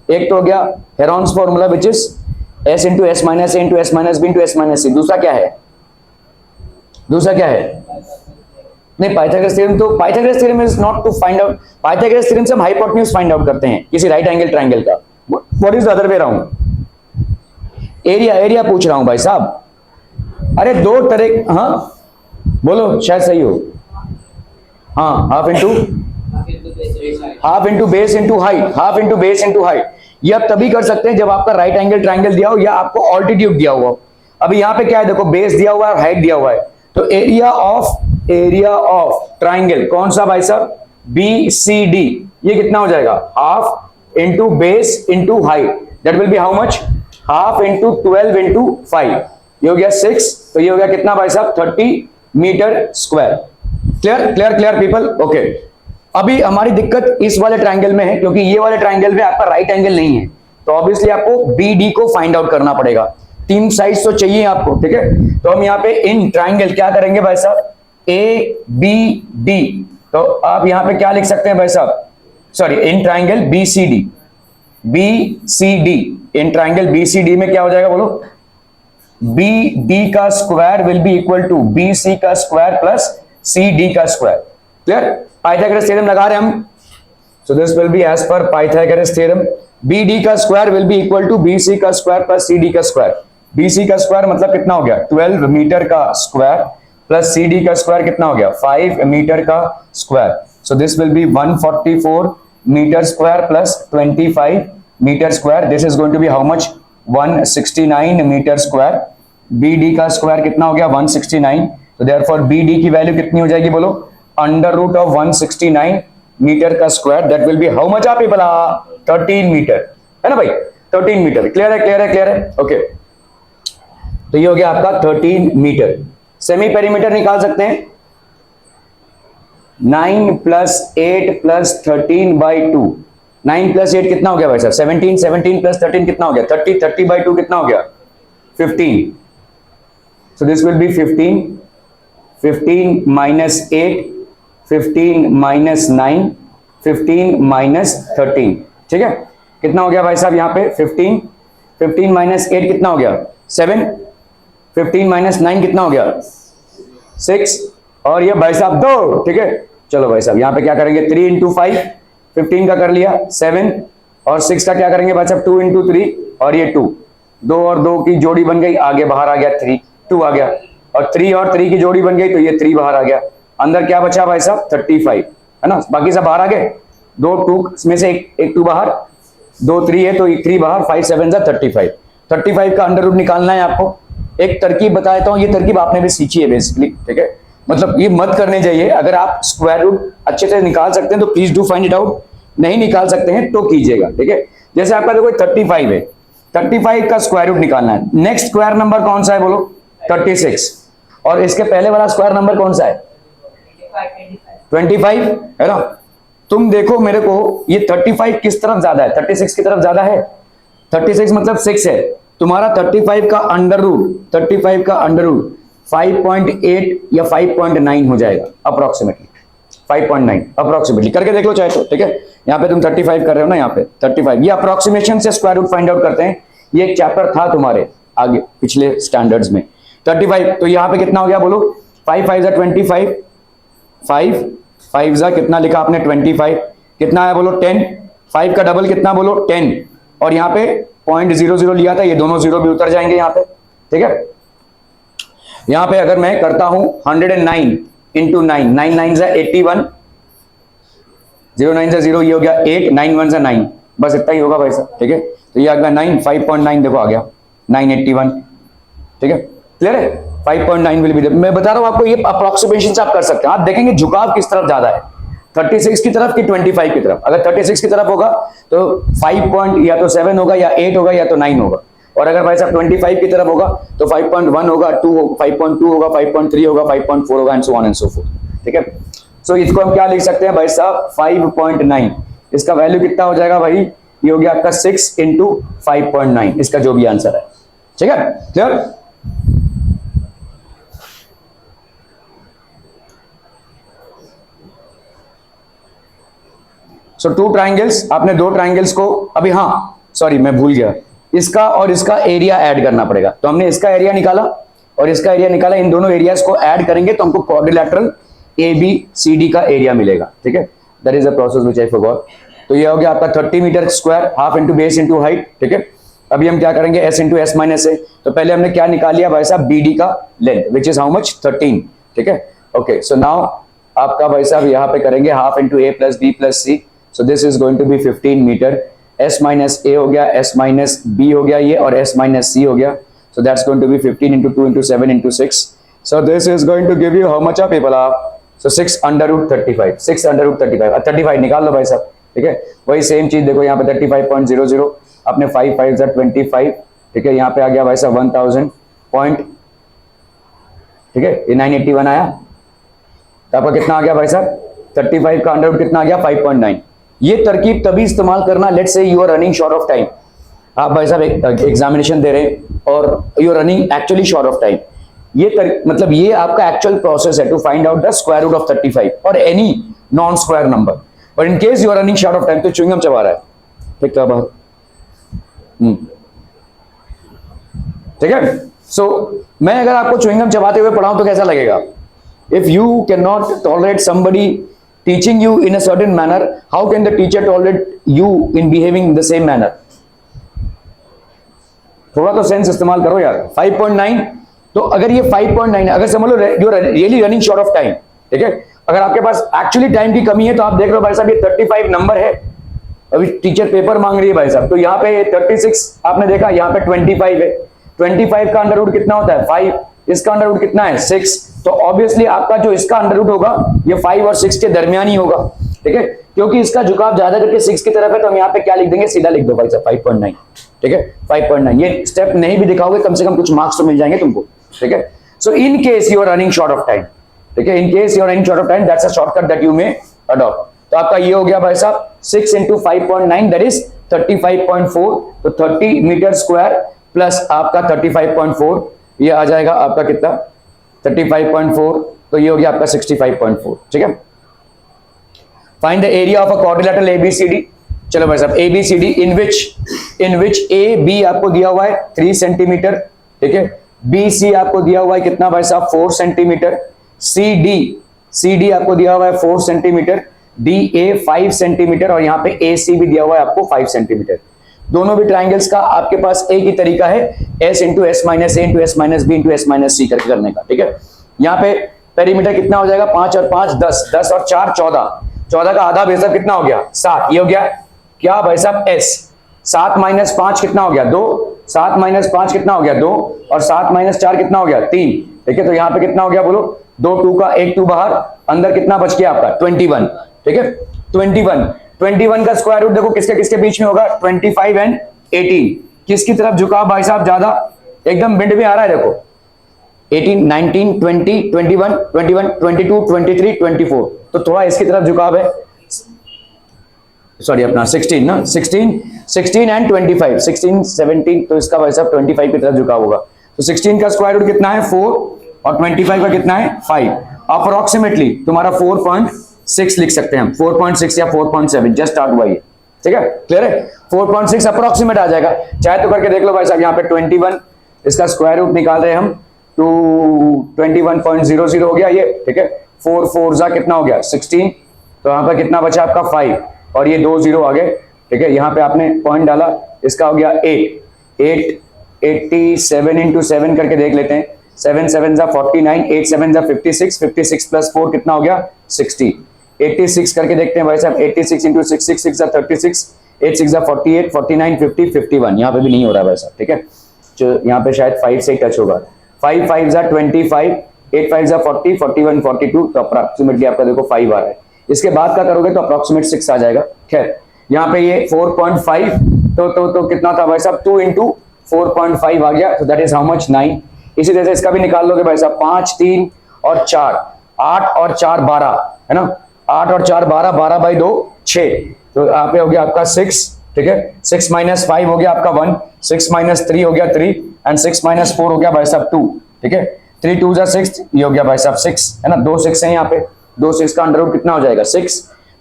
एक तो हो गया Heron's formula, which is s into S minus A into S minus B into S minus C. दूसरा क्या है? दूसरा क्या है? नहीं, पाइथागोरस थ्योरम। तो Pythagoras theorem is not to find out, Pythagoras theorem से हम हाइपोटेन्यूज फाइंड आउट करते हैं किसी राइट एंगल ट्राइंगल का। What is the other way around? Area, area पूछ रहा हूं भाई साहब। अरे दो तरह, हाँ बोलो शायद सही हो। हाँ, half into base into height, half into base into height. ये आप तभी कर सकते हैं जब आपका राइट एंगल ट्राइंगल दिया हो या आपको ऑल्टीट्यूड दिया हुआ हो। अभी यहाँ पे क्या है, देखो बेस दिया हुआ है, हाइट दिया हुआ है, तो एरिया ऑफ ट्राइंगल कौन सा भाई साहब, बी सी डी, ये कितना हो जाएगा, half into base into height, that will be how much, half into 12 into 5, ये हो गया 6, तो ये हो गया कितना भाई साहब, 30 metre square. Clear clear clear people, okay. अभी हमारी दिक्कत इस वाले ट्राइंगल में है, क्योंकि ये वाले ट्राइंगल में आपका राइट एंगल नहीं है, तो ऑब्वियसली आपको बी डी को फाइंड आउट करना पड़ेगा। 3 साइड्स तो चाहिए आपको, ठीक है। तो हम यहाँ पे इन ट्राइंगल क्या करेंगे भाई साहब, ए बी डी, तो आप यहाँ पे क्या लिख सकते हैं भाई साहब, sorry in triangle B C D, in triangle B C D में क्या हो जाएगा बोलो, बी डी का square will be equal to B C का स्क्वायर प्लस सी डी का स्क्वायर। क्लियर, पाइथागोरस थ्योरम लगा रहे हम, so this will be as per Pythagoras theorem, B D का square will be equal to B C का square plus C D का square. B C का square मतलब कितना हो गया, 12 मीटर का स्क्वायर, प्लस सी डी का स्क्वायर कितना हो गया, 5 मीटर का square, so this will be 144 metre square plus 25 metre square, this is going to be how much, 169 metre square. B D का स्क्वायर कितना हो गया, 169, तो देयरफॉर बी डी की वैल्यू कितनी हो जाएगी बोलो, अंडर रूट ऑफ 169 मीटर का square, that will be how much आप बोला, 13 मीटर, है ना भाई, 13 मीटर। क्लियर है क्लियर है क्लियर है, ओके। तो ये हो गया आपका 13 मीटर। सेमी पेरीमीटर निकाल सकते हैं, 9 प्लस 8 प्लस 13 बाई 2, 9 प्लस 8 कितना हो गया भाई साहब, 17, 17 प्लस 13 कितना हो गया, 30, 30 बाई 2 कितना हो गया, 15, सो this will B 15, 15 minus 8, 15 minus 9, 15 minus 13, ठीक है, कितना हो गया भाई साहब यहाँ पे 15, 15 माइनस 8 कितना हो गया 7, 15 माइनस 9 कितना हो गया 6, और ये भाई साहब 2, ठीक है। चलो भाई साहब यहाँ पे क्या करेंगे, 3 इंटू 5, 15 का कर लिया 7, और 6 का क्या करेंगे भाई साहब, 2 इंटू 3, और ये 2, 2 और 2 की जोड़ी बन गई, आगे बाहर आ गया 3, 2 आ गया, और 3 और 3 की जोड़ी बन गई, तो ये 3 बाहर आ गया, अंदर क्या बचा भाई साहब 35, है ना, बाकी सब बाहर आ गए, 2 2 में से एक 2 बाहर, 2 3 है तो 3 बाहर, 5 7 जा 35, 35 का अंडर रूट निकालना है आपको। एक तरकीब बता देता हूँ, ये तरकीब आपने भी सीखी है बेसिकली, ठीक है, मतलब ये मत करने चाहिए, अगर आप स्क्वायर रूट अच्छे से निकाल सकते हैं तो please do find it out, नहीं निकाल सकते हैं तो कीजिएगा, ठीक है। जैसे आपका देखो 35 है, 35 का स्क्वायर रूट निकालना है, नेक्स्ट स्क्वायर नंबर कौन सा है बोलो, 36, और इसके पहले वाला स्क्वायर नंबर कौन सा है, 25, है ना। तुम देखो मेरे को, ये 35 किस तरफ ज्यादा है, 36 की तरफ ज्यादा है, 36 मतलब 6 है, तुम्हारा 35 का अंडर रूट, 35 का अंडर रूट 5.8 या 5.9 हो जाएगा अप्रोक्सीमेटली, 5.9 अप्रोक्सीमेटली, करके देख लो चाहे तो, ठीक है। यहाँ पे तुम 35 कर रहे हो ना, यहाँ पे 35, ये अप्रोक्सीमेशन से स्क्वायर रूट फाइंड आउट करते हैं, ये एक चैप्टर था तुम्हारे आगे पिछले स्टैंडर्ड्स में। 35, तो यहाँ पे कितना हो गया बोलो, 5 5 जा 25, 5 5 जा कितना लिखा आपने 25, कितना है बोलो 10, 5 का डबल कितना बोलो 10, और यहाँ पे 0.00 लिया था, ये दोनों जीरो भी उतर जाएंगे यहाँ पे, ठीक है। यहाँ पे अगर मैं करता हूं 109 इंटू 9, 9 9 जा 81, 0 9 जा 0, ये हो गया 8, 9 1 जा 9, बस इतना ही होगा भाई साहब, ठीक है। तो ये आ गया 9, 5.9 देखो आ गया 981, ठीक है, क्लियर है, 5.9 विल बी, मैं बता रहा हूं आपको, ये अप्रोक्सीमेशन से आप कर सकते हैं। आप देखेंगे झुकाव किस तरफ ज्यादा है, 36 की तरफ कि 25 की तरफ। अगर 36 की तरफ होगा तो 5 या तो 7 होगा या 8 होगा या तो 9 होगा, और अगर भाई साहब 25 की तरफ होगा तो 5.1 होगा, 5.2 होगा, 5.3 होगा, 5.4 होगा, and so on and so fourth, ठीक है। सो इसको हम क्या लिख सकते हैं भाई साहब 5.9, इसका वैल्यू कितना हो जाएगा भाई, ये हो गया आपका 6 इंटू 5.9, इसका जो भी आंसर है, ठीक है, क्लियर। सो 2 ट्राइंगल्स, आपने 2 ट्राइंगल्स को, अभी हाँ सॉरी मैं भूल गया, इसका और इसका एरिया ऐड करना पड़ेगा, तो हमने इसका एरिया निकाला और इसका एरिया निकाला, इन दोनों एरियाज को ऐड करेंगे तो हमको क्वाड्रिलैटरल ABCD का एरिया मिलेगा, ठीक है। That is a process which I forgot. तो ये हो गया आपका 30 metre square, half into base into height, ठीक है। अभी हम क्या करेंगे, S into S minus A, तो पहले हमने क्या निकाल लिया भाई साहब BD का length, which is how much 13, ठीक है। ओके, सो नाउ आपका भाई साहब यहाँ पे करेंगे half into A plus B plus C, so this is going to be 15 metre, S minus A हो गया, एस माइनस बी हो गया ये, और एस माइनस सी हो गया, so that's going to be 15 into 2 into 7 into 6, so this is going to give you how much of people आप, so 6 under root 35, 6 under root 35, 35 निकाल लो भाई साहब, ठीक है। वही सेम चीज देखो यहाँ पे 35.00 अपने 5 5 25, ठीक है, यहाँ पे आ गया भाई साहब 1000 पॉइंट, ठीक है, ये 981 आया, तो आपका कितना आ गया भाई साहब 35 का अंडर रूट कितना आ गया 5.9। ये तरकीब तभी इस्तेमाल करना, let's say you are running short of time, आप भाई साहब एग्जामिनेशन दे रहे हैं और you are running actually short of time, ये मतलब ये आपका एक्चुअल प्रोसेस है to find out the square root of 35 और any non square number, but in case you are running short of time तो च्युइंगम चबा रहा है, ठीक है बाहर, ठीक है। सो मैं अगर आपको च्युइंगम चबाते हुए पढ़ाऊं तो कैसा लगेगा? If you can not tolerate somebody teaching you in a certain manner, how can the teacher tolerate you in behaving the same manner? थोड़ा तो सेंस इस्तेमाल करो यार। 5.9, तो अगर ये 5.9 अगर समझ लो you are really running short of time, ठीक है, अगर आपके पास एक्चुअली टाइम की कमी है तो आप देख लो भाई साहब ये 35 नंबर है, अभी टीचर पेपर मांग रही है भाई साहब, तो यहाँ पे 36 आपने देखा, यहाँ पे 25 है, 25 का अंडर रूट कितना होता है 5, इसका अंडर रूट कितना है 6, तो ऑब्वियसली आपका जो इसका अंडर रूट होगा ये 5 और 6 के दरमियान ही होगा, ठीक है, क्योंकि इसका झुकाव ज्यादा करके 6 की तरफ है, तो हम यहाँ पे क्या लिख देंगे, सीधा लिख दो भाई साहब 5.9, ठीक है, 5.9। ये स्टेप नहीं भी दिखाओगे कम से कम कुछ मार्क्स तो मिल जाएंगे तुमको, ठीक है। So in case you are running short of time, ठीक है, in case you are running short of time, that's a shortcut that you may adopt. तो आपका ये हो गया भाई साहब 6 इंटू 5.9 दैट इज 35.4, तो 30 मीटर स्क्वायर प्लस आपका 35.4, ये आ जाएगा आपका कितना 35.4, तो ये हो गया आपका 65.4, ठीक है। Find the area of a quadrilateral ABCD, चलो भाई साहब ABCD in which A B आपको दिया हुआ है 3 सेंटीमीटर, ठीक है, बी सी आपको दिया हुआ है कितना भाई साहब 4 सेंटीमीटर, सी डी आपको दिया हुआ है 4 सेंटीमीटर, डी ए 5 सेंटीमीटर, और यहाँ पे ए सी भी दिया हुआ है आपको 5 सेंटीमीटर। दोनों भी ट्राइंगल्स का आपके पास एक ही तरीका है, S into S minus A into S minus B into S minus C करके करने का, ठीक है। यहाँ पे पेरीमीटर कितना हो जाएगा 5 और 5 10, 10 और 4 14, 14 का आधा बेसब कितना हो गया 7, ये हो गया क्या भाई साहब एस, 7 माइनस 5 कितना हो गया 2, 7 माइनस 5 कितना हो गया 2, और 7 माइनस 4 कितना हो गया 3, ठीक है, तो यहाँ पे कितना हो गया बोलो 2 2 का 1 2 बाहर, अंदर कितना बच गया आपका 21, ठीक है, 21 का स्क्वायर रूट देखो किसके किसके बीच में होगा 25 एंड 18, किसकी तरफ झुकाव भाई साहब ज्यादा, एकदम बिंड में आ रहा है देखो 18 19 20 21 21 22 23 24, तो थोड़ा इसकी तरफ झुकाव है, सॉरी अपना 16 ना 16 एंड 25 16 17, तो इसका भाई साहब 25 की तरफ झुकाव होगा, तो 16 का स्क्वायर रूट कितना है 4 और 25 का कितना है 5, अप्रोक्सीमेटली तुम्हारा 4.6 लिख सकते हैं हम, 4.6 या 4.7 जस्ट स्टार्ट हुआ ये, ठीक है, क्लियर है, 4.6 अप्रोक्सीमेट आ जाएगा, चाहे तो करके देख लो भाई साहब, यहाँ पे 21 इसका स्क्वायर रूट निकाल रहे हैं हम, तो 21.00 हो गया ये, ठीक है, 4 4 जा कितना हो गया 16, तो यहाँ पे कितना बचा आपका 5 और ये 2 0 आ गए, ठीक है, यहाँ पे आपने पॉइंट डाला, इसका हो गया 87 इंटू 7 करके देख लेते हैं, 7 7 जा 49, 8 7 जा 56, 56 प्लस 4 कितना हो गया 60, 86 करके देखते हैं भाई साहब, 86 इंटू 6 6 6 जा 36, 8 6 जा 48, 49 50 51, यहाँ पे भी नहीं हो रहा भाई साहब, ठीक है, जो यहाँ पे शायद 5 से टच होगा, 5 5 जा 25, 8 5 जा 40, 41 42, तो अप्रोक्सीमेटली आपका देखो 5 आ रहा है, इसके बाद का करोगे तो अप्रोक्सीमेट 6 आ जाएगा, खैर यहाँ पे ये 4.5, तो कितना था भाई साहब 2 इंटू 4.5 आ गया, तो दैट इज हाउ मच 9, इसी तरह से इसका भी निकाल लोगे भाई साहब 5 3 और 4, 8 और 4 12 है ना, 8 और 4 12, 12 बाई 2 6, तो यहाँ पे हो गया आपका 6, ठीक है, 6 माइनस 5 हो गया आपका 1, 6 माइनस 3 हो गया 3 एंड 6 माइनस 4 हो गया भाई साहब 2, ठीक है, 3 2 जा 6, ये हो गया भाई साहब 6 है ना, 2 6 है यहाँ पे, 2 6 का अंडर रूट कितना हो जाएगा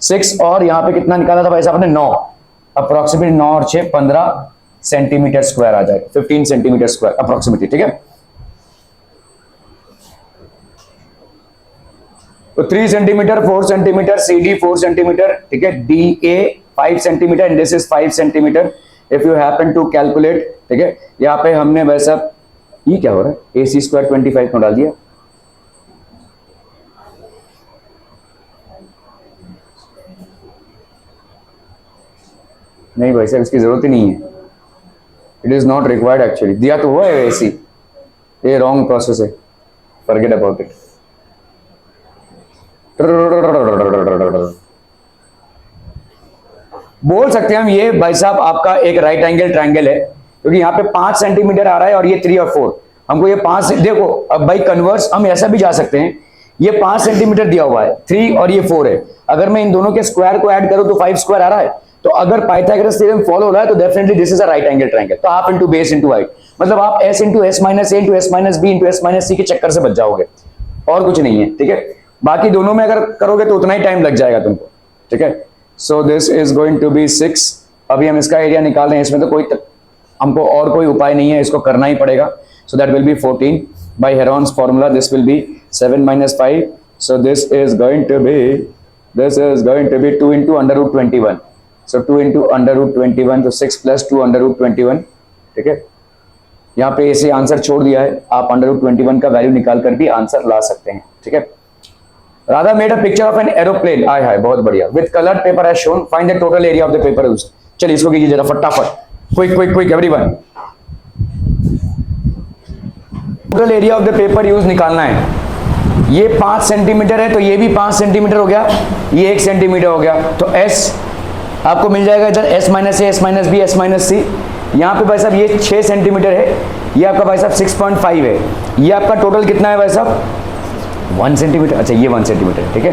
6 और यहाँ पे कितना निकाला था भाई साहब ने 9, अप्रोक्सीमेटली 9 और 6 15 सेंटीमीटर स्क्वायर आ जाएगा, 15 सेंटीमीटर स्क्वायर अप्रोक्सीमेटली, ठीक है। तो 3 centimetre 4 centimetre, C D 4 centimetre, ठीक है, D A 5 centimetre and this is 5 centimetre, if you happen to calculate, ठीक है, यहाँ पे हमने वैसा ये क्या हो रहा है ए सी स्क्वायर 25 को डाल दिया, नहीं भाई साहब, इसकी जरूरत ही नहीं है, it is not required actually. दिया तो हुआ है वैसे, ये रॉन्ग प्रोसेस है, फॉरगेट अबाउट इट। बोल सकते हैं हम ये भाई साहब आपका एक राइट एंगल ट्रायंगल है, क्योंकि यहाँ पे 5 सेंटीमीटर आ रहा है और ये 3 और 4, हमको ये 5 देखो। अब भाई कन्वर्स हम ऐसा भी जा सकते हैं, ये 5 सेंटीमीटर दिया हुआ है, 3 और ये 4 है, अगर मैं इन दोनों के स्क्वायर को ऐड करूं तो 5 स्क्वायर आ रहा है। तो अगर पाइथागोरस थ्योरम फॉलो हो रहा है तो definitely this is a right angle triangle. तो half into base into height, मतलब आप s into S minus A into S minus B into S minus C के चक्कर से बच जाओगे, और कुछ नहीं है, ठीक है। बाकी दोनों में अगर करोगे तो उतना ही टाइम लग जाएगा तुमको, ठीक है। So this is going to be 6। अभी हम इसका एरिया निकाल रहे हैं, इसमें तो कोई हमको और कोई उपाय नहीं है, इसको करना ही पड़ेगा। So that will be 14 by Heron's formula, this will be 7 minus 5, so this is going to be 2 into under root 21, so 2 into under root 21, तो 6 plus 2 under root 21, ठीक है। यहाँ पे ऐसे आंसर छोड़ दिया है, आप अंडर रूट 21 का वैल्यू निकाल कर भी आंसर ला सकते हैं, ठीक है। Radha made a picture of an aeroplane, आय हाय बहुत बढ़िया, with coloured paper as shown, find the total area of the paper used. चलिए इसको कीजिए जरा फटाफट, quick quick quick everyone. Total area of the paper use निकालना है। ये 5 सेंटीमीटर है तो ये भी 5 सेंटीमीटर हो गया, ये 1 सेंटीमीटर हो गया, तो S आपको मिल जाएगा इधर S minus A, S minus B, S minus C. यहाँ पे भाई साहब ये 6 सेंटीमीटर है, ये आपका भाई साहब 6.5 है, ये आपका टोटल कितना है भाई साहब 1 सेंटीमीटर, अच्छा ये 1 सेंटीमीटर, ठीक है।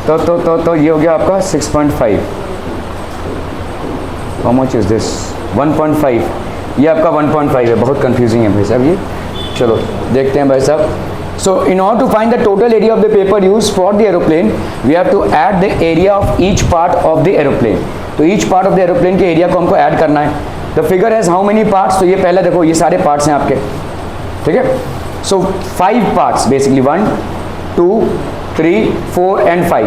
तो ये हो गया आपका 6.5, हाउ मच इज दिस 1.5, ये आपका 1.5 है, बहुत कंफ्यूजिंग है भाई साहब ये। चलो देखते हैं भाई साहब। So in order to find the total area of the paper used for the aeroplane, we have to add the area of each part of the aeroplane. तो each part of the aeroplane के area को हमको add करना है। The figure has how many parts? तो ये पहले देखो, ये सारे पार्ट्स हैं आपके, ठीक है। So 5 parts basically, 1 2 3 4 and 5,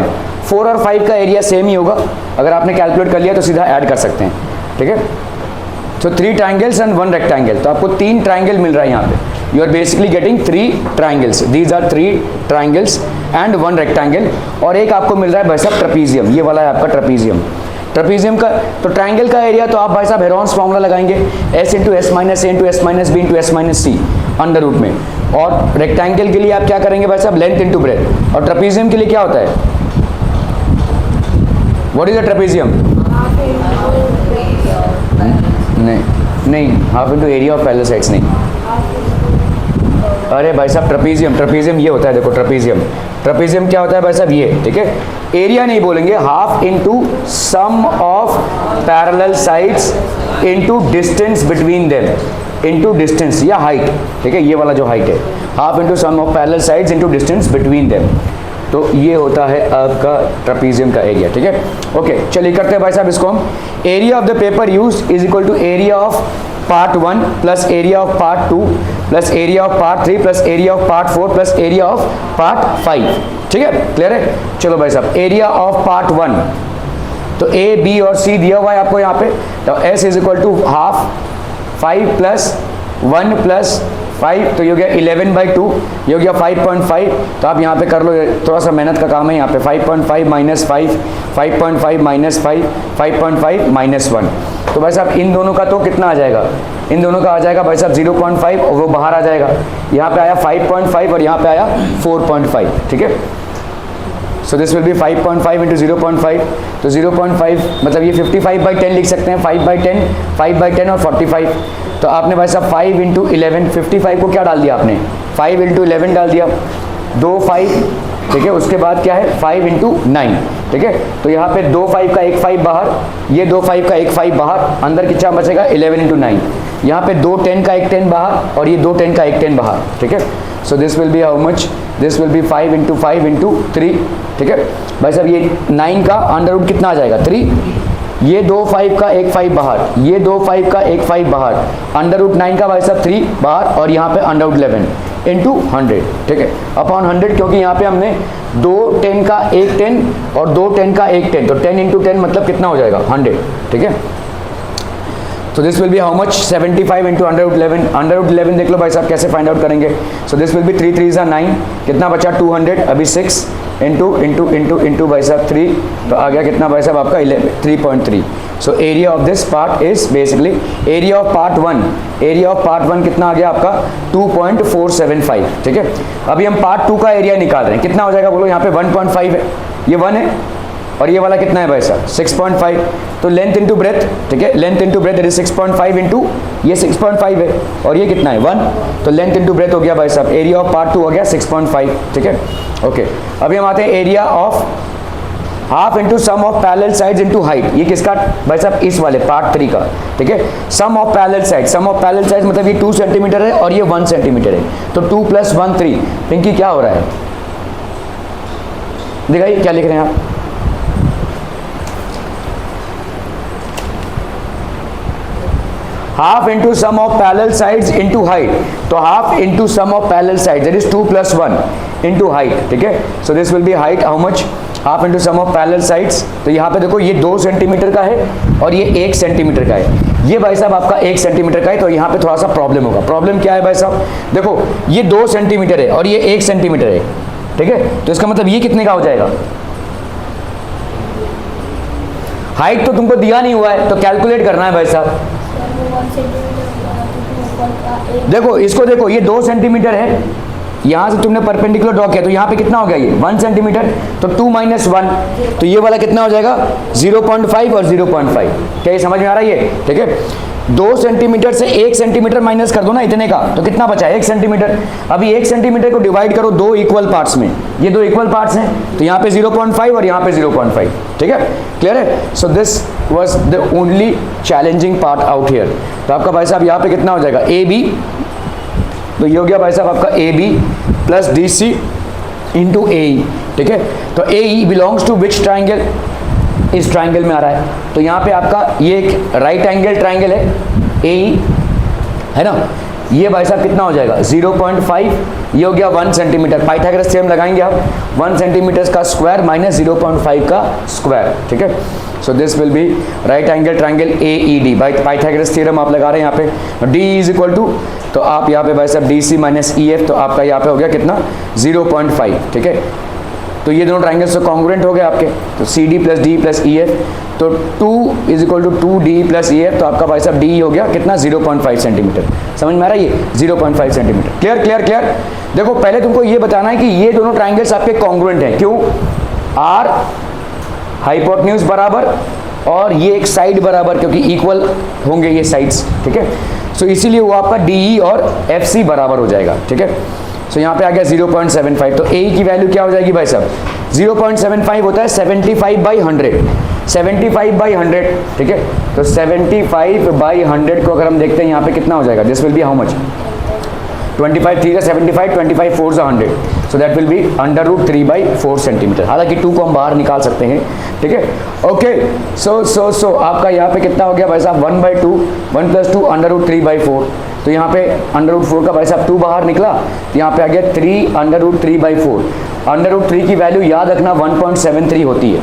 4 और 5 का एरिया सेम ही होगा, अगर आपने कैलकुलेट कर लिया तो सीधा ऐड कर सकते हैं, ठीक है। So 3 triangles and 1 rectangle, तो आपको 3 ट्राइंगल मिल रहा है यहाँ पे। You are basically getting 3 triangles. These are 3 triangles and 1 rectangle, और एक आपको मिल रहा है भाई साहब ट्रेपीजियम, ये वाला है आपका ट्रेपीजियम। ट्रेपीजियम का तो ट्राइंगल का एरिया तो आप भाई साहब हेरोन्स फॉर्मूला लगाएंगे, s into S minus A into S minus B into S minus C under root में। और रेक्टेंगल के लिए आप क्या करेंगे भाई साहब लेंथ इंटू ब्रेथ, और ट्रेपीजियम के लिए क्या होता है, व्हाट इज द ट्रेपीजियम? नहीं half into area of parallel sides नहीं, अरे भाई साहब ट्रेपीजियम ये होता है, देखो ट्रेपीजियम क्या होता है भाई साहब ये, ठीक है। एरिया नहीं बोलेंगे, half into sum of parallel sides into distance between them, into distance या हाइट, ठीक है। ये वाला जो हाइट है, half into sum of parallel sides into distance between them, तो ये होता है आपका ट्रेपीजियम का एरिया, ठीक है। ओके चलिए करते हैं भाई साहब इसको हम। Area of the paper used is equal to area of part 1 plus area of part 2 plus area of part 3 plus area of part 4 plus area of part 5, ठीक है, क्लियर है। चलो भाई साहब एरिया ऑफ पार्ट 1, तो A B और सी दिया हुआ है आपको यहाँ पे, तो S is equal to half 5 plus 1 plus 5, तो ये हो गया 11/2, ये हो गया 5.5। तो आप यहाँ पे कर लो, थोड़ा सा मेहनत का काम है यहाँ पे, 5.5 माइनस 5, 5.5 माइनस 5, 5.5 माइनस 1। तो भाई साहब इन दोनों का तो कितना आ जाएगा, इन दोनों का आ जाएगा भाई साहब 0.5, और वो बाहर आ जाएगा, यहाँ पे आया 5.5 और यहाँ पे आया 4.5, ठीक है। So this will B 5.5 into 0.5, तो 0.5 मतलब ये 55/10 लिख सकते हैं, 5/10, 5/10 और 45। तो आपने भाई साहब 5 इंटू 11, 55 को क्या डाल दिया आपने, 5 इंटू 11 डाल दिया, 2 5, ठीक है। उसके बाद क्या है 5 इंटू 9, ठीक है। तो यहाँ पे 2 5 का 1 5 बाहर, ये 2 5 का 1 5 बाहर, अंदर कितना बचेगा 11 इंटू 9, यहाँ पे 2 10 का 1 10 बाहर, और ये 2 10 का 1 10 बाहर, ठीक है। So this will be how much, this will B 5 into 5 into 3, ठीक है। भाई साहब ये 9 का अंडर रूट कितना आ जाएगा 3, ये 2 5 का 1 5 बाहर, ये 2 5 का 1 5 बाहर, अंडर रूट 9 का भाई साहब 3 बाहर, और यहाँ पे अंडर रूट 11 इंटू 100, ठीक है, अपॉन 100, क्योंकि यहाँ पे हमने 2 10 का 1 10 और 2 10 का 1 10, तो 10 इंटू 10 मतलब कितना हो जाएगा 100, ठीक है। So this will be how much, 75 into under root 11, under root 11 देख लो भाई साहब कैसे फाइंड आउट करेंगे। सो दिस विल बी 3 3 9, कितना बचा 200, अभी 6 इंटू भाई साहब 3, तो आ गया कितना भाई साहब आपका 3.3। So area of this part is basically area of part 1, area of part 1 कितना आ गया आपका 2.475, ठीक है। अभी हम पार्ट 2 का एरिया निकाल रहे हैं, कितना हो जाएगा बोलो, यहाँ पे 1.5 है, ये 1 है, और ये वाला कितना है भाई साहब 6.5, तो लेंथ इंटू ब्रेथ, ठीक है, length into breadth it is 6.5 into ये 6.5 है, और ये कितना है 1, तो लेंथ इंटू ब्रेथ हो गया भाई साहब, एरिया ऑफ पार्ट 2 हो गया 6.5, ठीक है। ओके, अभी हम आते हैं area of half into sum of parallel sides into height, ये किसका भाई साहब, इस वाले पार्ट 3 का, ठीक है। Sum of parallel side, sum of parallel side मतलब ये 2 सेंटीमीटर है और ये 1 सेंटीमीटर है, तो 2 + 1 3। पिंकी क्या हो रहा है, दिखाइए क्या लिख रहे हैं आप, half into sum of parallel sides into height, तो half into sum of parallel sides that is 2 + 1 into height, ठीक है। So this will be height how much, half into sum of parallel sides, तो यहाँ पे देखो ये 2 centimetre का है और ये 1 सेंटीमीटर का है, ये भाई साहब आपका 1 सेंटीमीटर का है, तो यहाँ पे थोड़ा सा प्रॉब्लम होगा। प्रॉब्लम क्या है भाई साहब, देखो ये 2 सेंटीमीटर है और ये 1 सेंटीमीटर है, ठीक है, तो इसका मतलब ये कितने का हो जाएगा, हाइट तो तुमको दिया नहीं हुआ है, तो कैलकुलेट करना है भाई साहब। देखो इसको देखो, ये 2 सेंटीमीटर है, यहां से तुमने परपेंडिकुलर ड्रॉ किया, तो यहाँ पे कितना हो गया ये 1 सेंटीमीटर, तो 2 - 1, तो ये वाला कितना हो जाएगा 0.5 और 0.5, क्या ये समझ में आ रहा है ये, ठीक है। 2 सेंटीमीटर से 1 सेंटीमीटर माइनस कर दो ना इतने का, तो कितना बचा 1 सेंटीमीटर। अभी 1 सेंटीमीटर को डिवाइड करो 2 इक्वल पार्ट्स में, ये 2 इक्वल पार्ट्स हैं, तो यहाँ पे 0.5 और यहाँ पे 0.5, ठीक है, क्लियर है। So this was the only challenging part out here. तो आपका भाई साहब यहाँ पे कितना हो जाएगा AB, तो ये हो गया भाई साहब आपका AB plus DC into AE, ठीक है। तो AE belongs to which triangle, इस ट्राइंगल में आ रहा है, तो यहाँ पे आपका ये एक राइट एंगल ट्राइंगल है AE, है ना, ये भाई साहब कितना हो जाएगा 0.5, ये हो गया 1 सेंटीमीटर, पाइथागोरस थ्योरम लगाएंगे आप, 1 सेंटीमीटर का स्क्वायर माइनस 0.5 का स्क्वायर, ठीक है। So this will B right angle triangle AED, by Pythagoras theorem आप लगा रहे हैं यहाँ पे, D इज इक्वल टू, तो आप यहाँ पे भाई साहब DC माइनस EF, तो आपका यहाँ पे हो गया कितना 0.5, ठीक है। तो ये दोनों ट्राइंगल्स तो कॉन्ग्रुएंट हो गए आपके, तो CD plus D plus EF, तो 2 is equal to 2D plus EF, तो आपका भाई साहब D हो गया कितना 0.5 सेंटीमीटर, समझ में आ रहा है ये 0.5 सेंटीमीटर, क्लियर क्लियर क्लियर। देखो पहले तुमको ये बताना है कि ये दोनों ट्राइंगल्स आपके कॉन्ग्रुएंट हैं, क्यों, R हाइपोटेन्यूज बराबर और ये एक साइड बराबर, क्योंकि इक्वल होंगे ये साइड्स, ठीक है। सो इसीलिए वो आपका DE और FC बराबर हो जाएगा, ठीक है। सो यहाँ पे आ गया 0.75, तो AE की वैल्यू क्या हो जाएगी भाई साहब 0.75 होता है 75/100, 75/100, ठीक है। तो 75/100 को अगर हम देखते हैं यहाँ पे कितना हो जाएगा, this will be how much 25 3 75, 25 4 100, so that will B √3/4 centimetre. हालांकि 2 को हम बाहर निकाल सकते हैं, ठीक है। ओके, सो आपका यहाँ पे कितना हो गया भाई साहब 1/2, 1 + 2 √3/4, तो यहाँ पे √4 का भाई साहब 2 बाहर निकला, तो यहाँ पे आ गया 3 √3/4। √3 की वैल्यू याद रखना 1.73 होती है,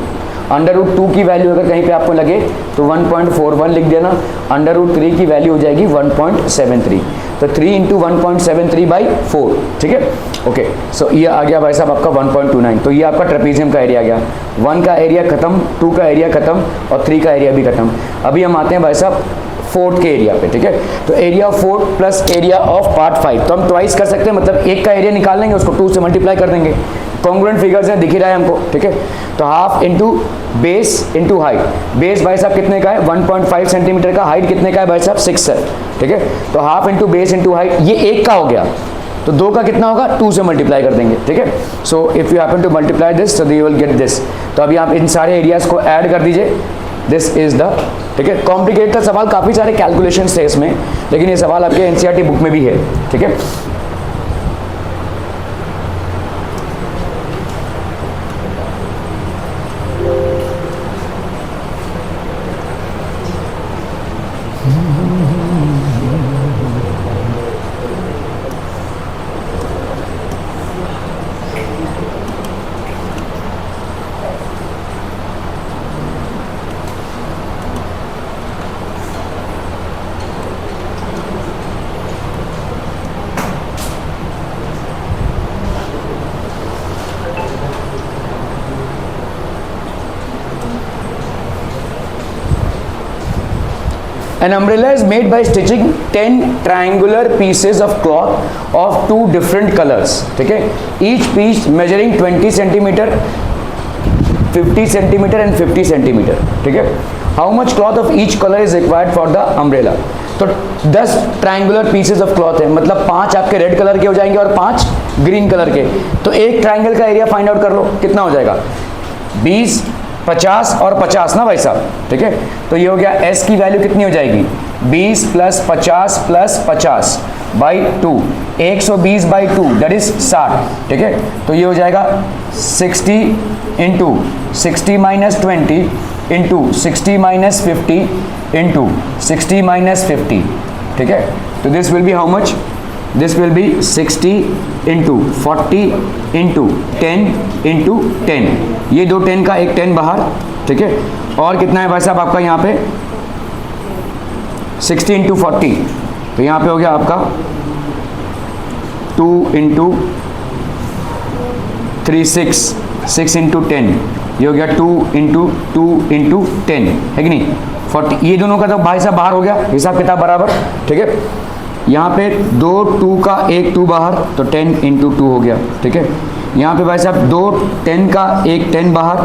√2 की वैल्यू अगर कहीं पे आपको लगे तो 1.41 लिख देना, √3 की वैल्यू हो जाएगी 1.73, तो 3 × 1.73/4, ठीक है। ओके, सो ये आ गया भाई साहब आपका 1.29, तो ये आपका ट्रेपीजियम का एरिया आ गया, 1 का एरिया खत्म, 2 का एरिया खत्म और 3 का एरिया भी खत्म। अभी हम आते हैं भाई साहब 4th के एरिया पे, ठीक है। तो area of 4 plus area of part 5, तो हम ट्वाइस कर सकते हैं, मतलब एक का एरिया निकाल लेंगे, उसको 2 से मल्टीप्लाई कर देंगे, कॉन्ग्रुएंट फिगर्स हैं, दिख ही रहा है हमको, ठीक है। तो half into base into height, base भाई साहब कितने का है 1.5 सेंटीमीटर का, हाइट कितने का है भाई साहब 6 है, ठीक है। तो half into base into height, ये 1 का हो गया, तो 2 का कितना होगा 2 से मल्टीप्लाई कर देंगे, ठीक है। So if you happen to multiply this तो यू विल गेट दिस। तो अभी आप इन सारे एरियाज को ऐड कर दीजिए, दिस इज द, ठीक है। कॉम्प्लिकेटेड सवाल, काफी सारे कैलकुलेशंस थे इसमें, लेकिन ये सवाल आपके एनसीईआरटी बुक में भी है, ठीक है। An umbrella is made by stitching 10 triangular pieces of cloth of 2 different colors. ठीक है, each piece measuring 20 centimeter, 50 centimeter and 50 centimeter. ठीक है, how much cloth of each color is required for the umbrella? तो 10 triangular pieces of cloth है, मतलब 5 आपके red colour के हो जाएंगे और 5 ग्रीन कलर के। तो एक ट्रायंगल का एरिया फाइंड आउट कर लो, कितना हो जाएगा? 20, 50 और 50 ना भाई साहब। ठीक है, तो ये हो गया S की वैल्यू कितनी हो जाएगी? 20 + 50 बाई 2, 120 बाई 2 दैट इज 60। ठीक है, तो ये हो जाएगा 60 इंटू 60 - 20 इंटू 60 - 50 इंटू 60 - 50। ठीक है, तो this will be how much? This will be 60 into 40 into 10 into 10। ये दो 10 का एक 10 बाहर। ठीक है, और कितना है भाई साहब आपका यहाँ पे? 60 इंटू 40, तो यहाँ पे हो गया आपका 2 इंटू 3 6 इंटू 10, ये हो गया 2 इंटू 2 इंटू 10 है कि नहीं? 40, ये दोनों का तो भाई साहब बाहर हो गया, हिसाब किताब बराबर। ठीक है, यहाँ पे 2 2 का एक 2 बाहर, तो 10 इंटू 2 हो गया। ठीक है, यहाँ पे भाई साहब 2 10 का एक 10 बाहर,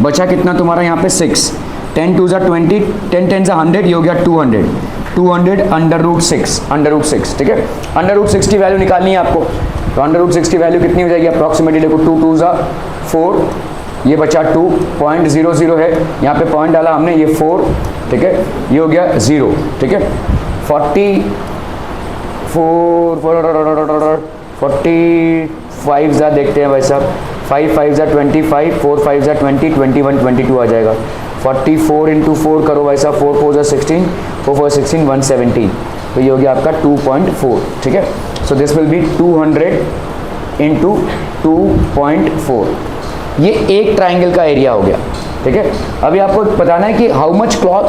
बचा कितना तुम्हारा यहाँ पे 6, 10 2 = 20, 10 10 = 100, ये हो गया 200 √6। ठीक है, √6 की वैल्यू निकालनी है आपको, तो √6 की वैल्यू कितनी हो जाएगी अप्रॉक्सीमेटली? देखो 2 2 = 4, ये बचा 2.00 है, यहाँ पे पॉइंट डाला हमने, ये 4। ठीक है, ये हो गया 0। ठीक है, 45 देखते हैं भाई साहब, 5 5 = 25, 4 5 = 20, 21 22 आ जाएगा। 44 इंटू 4 करो भाई साहब, 4 4 = 16, 4 4 16 117, तो ये हो गया आपका 2.4। ठीक है, so this will B 200 into 2.4। ये एक ट्राइंगल का एरिया हो गया। ठीक है, अभी आपको बताना है कि how much cloth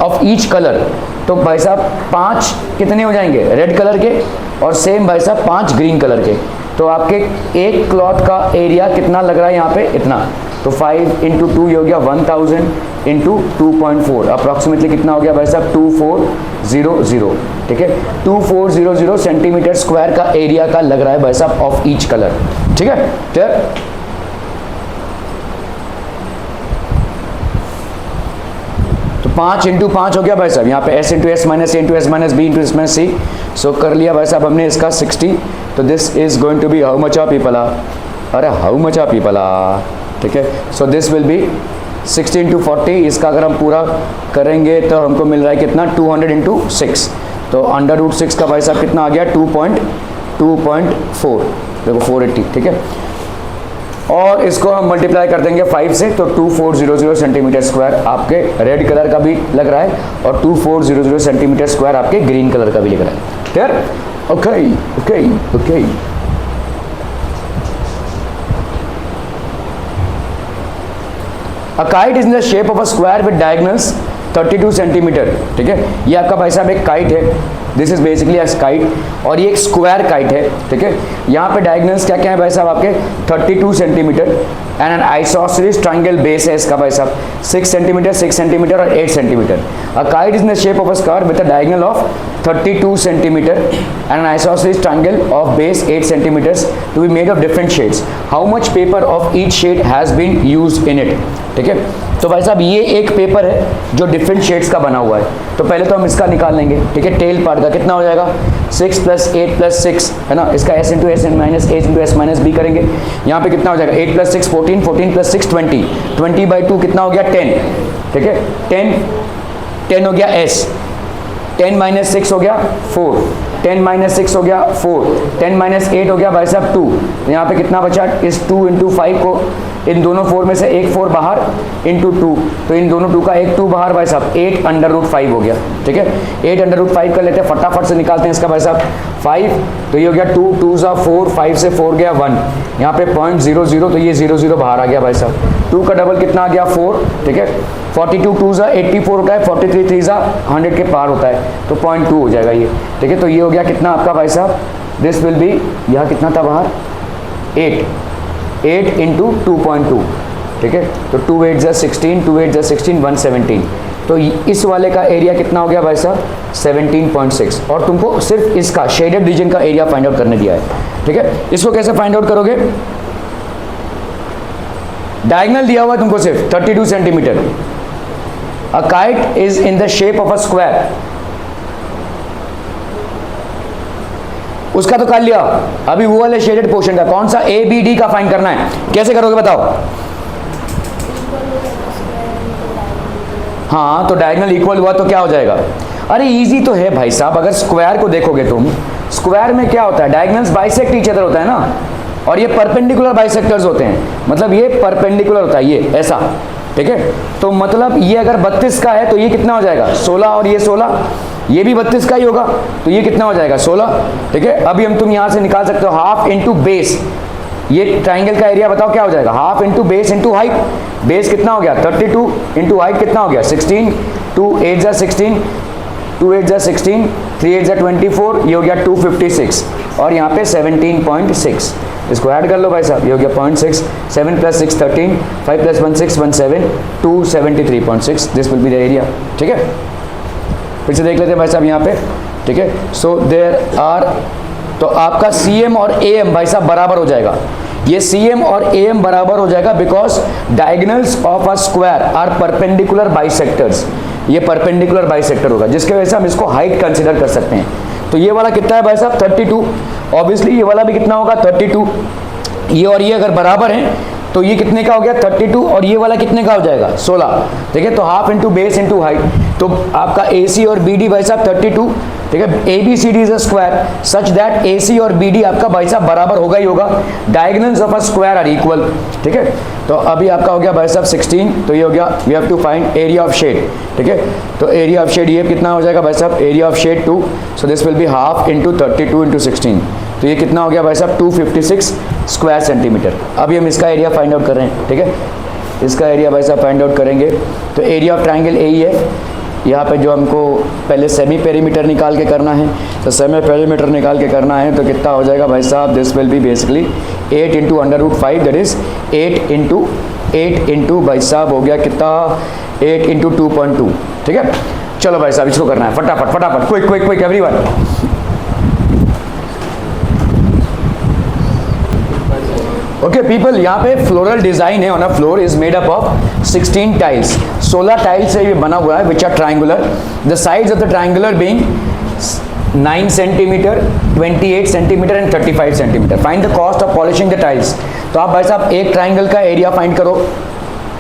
of each colour. तो भाई साहब 5 कितने हो जाएंगे रेड कलर के, और सेम भाई साहब 5 ग्रीन कलर के। तो आपके एक क्लॉथ का एरिया कितना लग रहा है यहाँ पे? इतना। तो 5 इंटू 2 ये हो गया 1000 इंटू 2.4, अप्रॉक्सीमेटली कितना हो गया भाई साहब? 2400। ठीक है, 2400 सेंटीमीटर स्क्वायर का एरिया का लग रहा है भाई साहब ऑफ ईच कलर। ठीक है, क्लियर? तो 5 इंटू 5 हो गया भाई साहब, यहाँ पे S into S minus A into S minus B into S minus C। So कर लिया भाई साहब हमने इसका 60। तो this is going to be how much of people? अरे हाउ मच ऑफ पीपल? ठीक है, so this will be 60 into 40। इसका अगर हम पूरा करेंगे तो हमको मिल रहा है कितना? 200 इंटू 6। तो √6 का भाई साहब कितना आ गया? 2.4, देखो 480। ठीक है, और इसको हम मल्टीप्लाई कर देंगे 5 से, तो 2400 सेंटीमीटर स्क्वायर आपके रेड कलर का भी लग रहा है, और 2400 सेंटीमीटर स्क्वायर आपके ग्रीन कलर का भी लग रहा है। Clear? Okay okay okay. A kite is in the shape of a square with diagonals 32 centimetre. ठीक है, ये आपका भाई साहब एक काइट है, this is basically a kite, और ये एक स्क्वायर काइट है। ठीक है, यहाँ पे डायगोनल्स क्या क्या है भाई साहब आपके? 32 centimetre, and an isosceles triangle base है इसका भाई साहब 6 सेंटीमीटर, 6 सेंटीमीटर और 8 centimetre. A kite is in the shape of a square with a diagonal of 32 centimetre and an isosceles triangle of base 8 centimetres to be made of different shades. How much paper of each shade has been used in it? ठीक है, तो भाई साहब ये एक paper है जो different shades का बना हुआ है। तो पहले तो हम इसका निकाल लेंगे। ठीक है, टेल पार्ट का कितना हो जाएगा? 6 + 8 + 6 है ना, इसका S into S minus A into S minus B करेंगे। यहाँ पे कितना हो जाएगा? 8 + 6 14, 14 + 6 20, 20/2 कितना हो गया? 10। ठीक है, 10 हो गया S, 10 - 6 हो गया 4, 10 - 6 हो गया 4, 10 - 8 हो गया भाई साहब 2। तो यहाँ पे कितना बचा? इस 2 इंटू 5 को, इन दोनों 4 में से एक 4 बाहर इंटू 2, तो इन दोनों 2 का एक 2 बाहर भाई साहब 8 √5 हो गया। ठीक है, 8 √5 कर लेते हैं, फटाफट से निकालते हैं इसका भाई साहब 5। तो ये हो गया 2 2 = 4, 5 से 4 गया 1, यहाँ पे 0.00, तो ये 00 बाहर आ गया भाई साहब। 2 का डबल कितना आ गया? 4। ठीक है, 42 2 = 84 होता है, 43 3 = 100 के पार होता है, तो 0.2 हो जाएगा ये। ठीक है, तो ये हो गया कितना आपका भाई साहब? दिस विल बी, यहाँ कितना था बाहर? 8 इंटू 2.2। ठीक है, तो 2 8 = 16, 2 8 = 16, 117। तो इस वाले का एरिया कितना हो गया भाई साहब 17.6, और तुमको सिर्फ इसका शेडेड रीजन का एरिया फाइंड आउट करने दिया है, ठीक है। इसको कैसे फाइंड आउट करोगे, डायगोनल दिया हुआ है तुमको सिर्फ 32 centimetre, a kite is in the shape of a square, उसका तो कर लिया, अभी वो वाले शेडेड पोर्शन का कौन सा ए बी डी का फाइंड करना है, कैसे करोगे बताओ। हाँ तो डायगोनल इक्वल हुआ तो क्या हो जाएगा, अरे इजी तो है भाई साहब, अगर स्क्वायर को देखोगे तुम, स्क्वायर में क्या होता है, डायगोनल्स बाइसेक्ट ईच अदर होता है ना, और ये परपेंडिकुलर बाइसेक्टर्स होते हैं, मतलब ये परपेंडिकुलर होता है ये ऐसा, ठीक है। तो मतलब ये अगर 32 का है तो ये कितना हो जाएगा 16, और ये 16, ये भी 32 का ही होगा, तो ये कितना हो जाएगा 16, ठीक है। अभी हम तुम यहां से निकाल सकते हो हाफ इंटू बेस, ये ट्राइंगल का एरिया बताओ क्या हो जाएगा, half into base into height, base कितना हो गया 32 इंटू हाइट कितना हो गया 16, 2 8 जा 16, 2 8 जा 16, 3 8 जा 24, ये हो गया 256, और यहाँ पे 17.6, इसको ऐड कर लो भाई साहब, ये हो गया 0.6, 7 + 6 13, 5 + 1 6 17, 273.6, this will be the area, ठीक है। फिर से देख लेते हैं भाई साहब यहाँ पे, ठीक है। सो देयर आर, तो आपका CM और AM भाई साहब बराबर हो जाएगा, ये CM और AM बराबर हो जाएगा, because diagonals of a square are perpendicular bisectors, ये परपेंडिकुलर बाइसेक्टर होगा, जिसके वजह से हम इसको हाइट कंसीडर कर सकते हैं। तो ये वाला कितना है भाई साहब 32, ऑब्वियसली ये वाला भी कितना होगा 32, ये और ये अगर बराबर हैं तो ये कितने का हो गया 32, और ये वाला कितने का हो जाएगा 16, ठीक है। तो half into base into height, तो आपका AC और BD भाई साहब 32, ठीक है। ABCD is a square such that AC और BD आपका भाई साहब बराबर होगा ही होगा, diagonals of a square are equal, ठीक है। तो अभी आपका हो गया भाई साहब 16, तो ये हो गया, we have to find area of shade, ठीक है। तो एरिया ऑफ शेड ये कितना हो जाएगा भाई साहब, area of shade 2, so this will be half into 32 into 16, तो ये कितना हो गया भाई साहब 256 स्क्वायर सेंटीमीटर। अभी हम इसका एरिया फाइंड आउट कर रहे हैं, ठीक है, इसका एरिया भाई साहब फाइंड आउट करेंगे। तो एरिया ऑफ ट्राइंगल यही है, यहाँ पे जो हमको पहले सेमी पेरीमीटर निकाल के करना है, तो सेमी पेरीमीटर निकाल के करना है तो कितना हो जाएगा भाई साहब, this will B basically 8 into √5, that is 8 into भाई साहब हो गया कितना 8 इंटू 2.2, ठीक है। चलो भाई साहब इसको करना है फटाफट फटाफट, quick quick quick everyone. Okay people, यहाँ पे फ्लोरल डिजाइन है on a floor is made up of 16 tiles, 16 tiles से ये बना हुआ है, which are triangular, the sides of the triangular being 9 centimetre, 28 centimetre and 35 centimetre. Find the cost of polishing the tiles. तो आप भाई साहब एक ट्राइंगल का एरिया फाइंड करो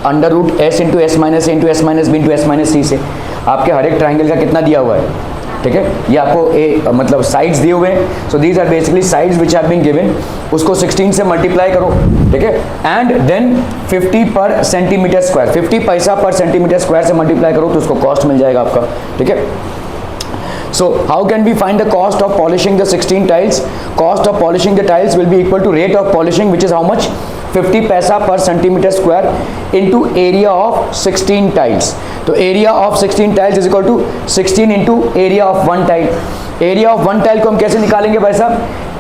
√S into S minus A into S minus B into S minus C से, आपके हर एक ट्राइंगल का कितना दिया हुआ है, ठीक है। ये आपको मतलब साइड्स दिए हुए हैं, so these are basically sides which have been given, उसको 16 से मल्टीप्लाई करो, ठीक है, एंड देन 50 पर सेंटीमीटर स्क्वायर, 50 पैसा पर सेंटीमीटर स्क्वायर से मल्टीप्लाई करो तो उसको कॉस्ट मिल जाएगा आपका, ठीक है। So how can we find the cost of polishing the 16 tiles? Cost of polishing the tiles will be equal to rate of polishing, which is how much 50 पैसा per centimeter square into area of 16 tiles. तो area of 16 tiles is equal to 16 into area of one tile. Area of one tile को हम कैसे निकालेंगे भाई साहब,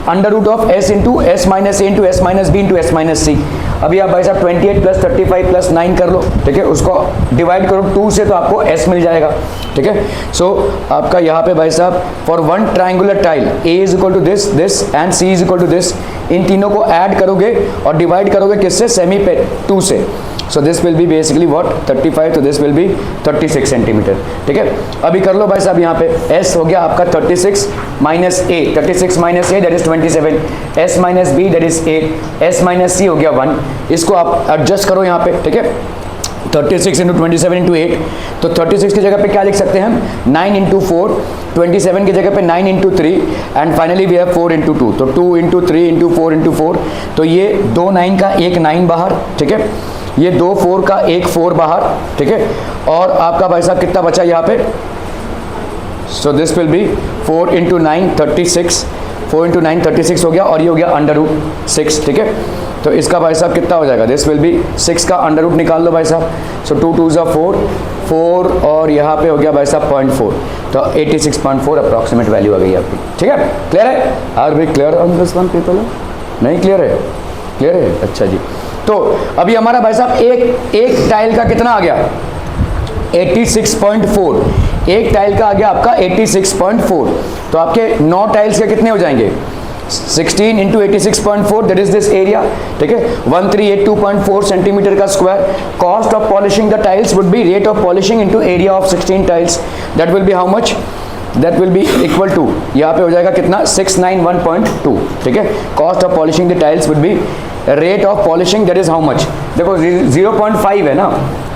√S into S minus A into S minus B into S minus C। अभी आप भाई साहब 28 + 35 + 9 कर लो, ठीक है, उसको डिवाइड करो 2 से तो आपको S मिल जाएगा, ठीक है। सो आपका यहाँ पे भाई साहब for one triangular tile A is equal to this this and C is equal to this, इन तीनों को ऐड करोगे और डिवाइड करोगे किससे, सेमी पे 2 से, सो this will B basically what 35, तो दिस विल बी 36 सेंटीमीटर, ठीक है। अभी कर लो भाई साहब यहाँ पे S हो गया आपका 36 minus A, 36 minus A that is 27, S minus B that is 8, S minus C हो गया 1, इसको आप एडजस्ट करो यहाँ पे, ठीक है। 36 इंटू 27 इंटू 8, तो 36 की जगह पे क्या लिख सकते हैं हम 9 इंटू 4, 27 की जगह पे 9 into 3 and finally we have 4 into 2, तो 2 इंटू 3 इंटू 4 इंटू 4, तो ये 2 9 का एक 9 बाहर, ठीक है, ये 2 4 का एक 4 बाहर, ठीक है, और आपका भाई साहब कितना बचा यहाँ पे, सो this will B 4 into 9 36, 4 into 9 36 हो गया, और ये हो गया √6, ठीक है। तो इसका भाई साहब कितना हो जाएगा, दिस विल बी 6 का अंडर रूट निकाल लो भाई साहब, सो 2 2 ज़ा 4 और यहाँ पे हो गया भाई साहब 0.4, तो 86.4 अप्रॉक्सीमेट वैल्यू आ गई आपकी, ठीक है। क्लियर है, are we clear on this one people, नहीं क्लियर है, क्लियर है, अच्छा जी। तो अभी हमारा भाई साहब एक टाइल का कितना आ गया, 86.4, एक टाइल का आ गया आपका 86.4, तो आपके 9 टाइल्स के कितने हो जाएंगे? 16 into 86.4, that is this area, ठीक है, 1382.4 सेंटीमीटर का square. Cost of polishing the tiles would be rate of polishing into area of 16 tiles, that will be how much? That will be equal to, यहाँ पे हो जाएगा कितना? 691.2, ठीक है. Cost of polishing the tiles would be rate of polishing, that is how much? देखो 0.5 है ना,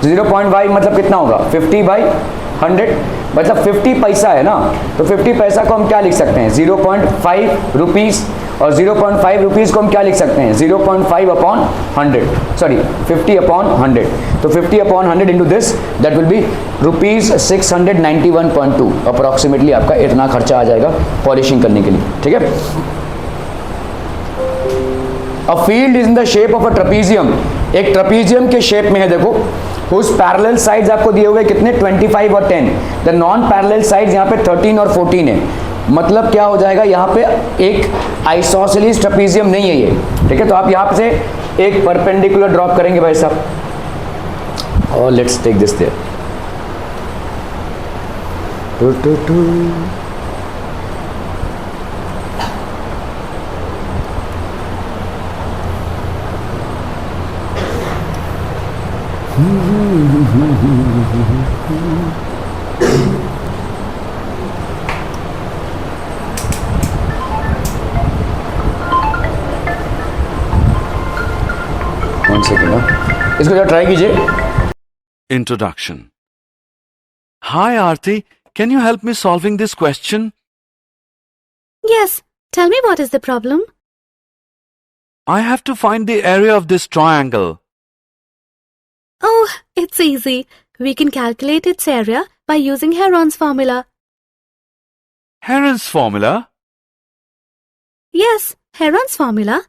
0.5 मतलब कितना होगा? 50/100, मतलब 50 पैसा है ना, तो 50 पैसा को हम क्या लिख सकते हैं? 0.5 रुपीज़, और 0.5 रुपीज़ को हम क्या लिख सकते हैं? 0.5 अपॉन 100, सॉरी 50 अपॉन 100, तो 50 upon 100 into this, that will B rupees 691.2. Approximately आपका इतना खर्चा आ जाएगा पॉलिशिंग करने के लिए, ठीक है. A field is in the shape of a trapezium, एक ट्रपीजियम के शेप में है, देखो, whose पैरेलल साइड्स आपको दिए हुए कितने? 25 और 10. द नॉन पैरेलल साइड्स यहाँ पे 13 और 14 है. मतलब क्या हो जाएगा? यहाँ पे एक आइसोसेलिस ट्रपीजियम नहीं है ये, ठीक है. तो आप यहाँ से एक परपेंडिकुलर ड्रॉप करेंगे भाई साहब, और let's take this there. One second, इसको जरा ट्राई कीजिए. Introduction. Hi Aarti, can you help me solving this question? Yes, tell me what is the problem? I have to find the area of this triangle. Oh, it's easy. We can calculate its area by using Heron's formula. Heron's formula? Yes, Heron's formula.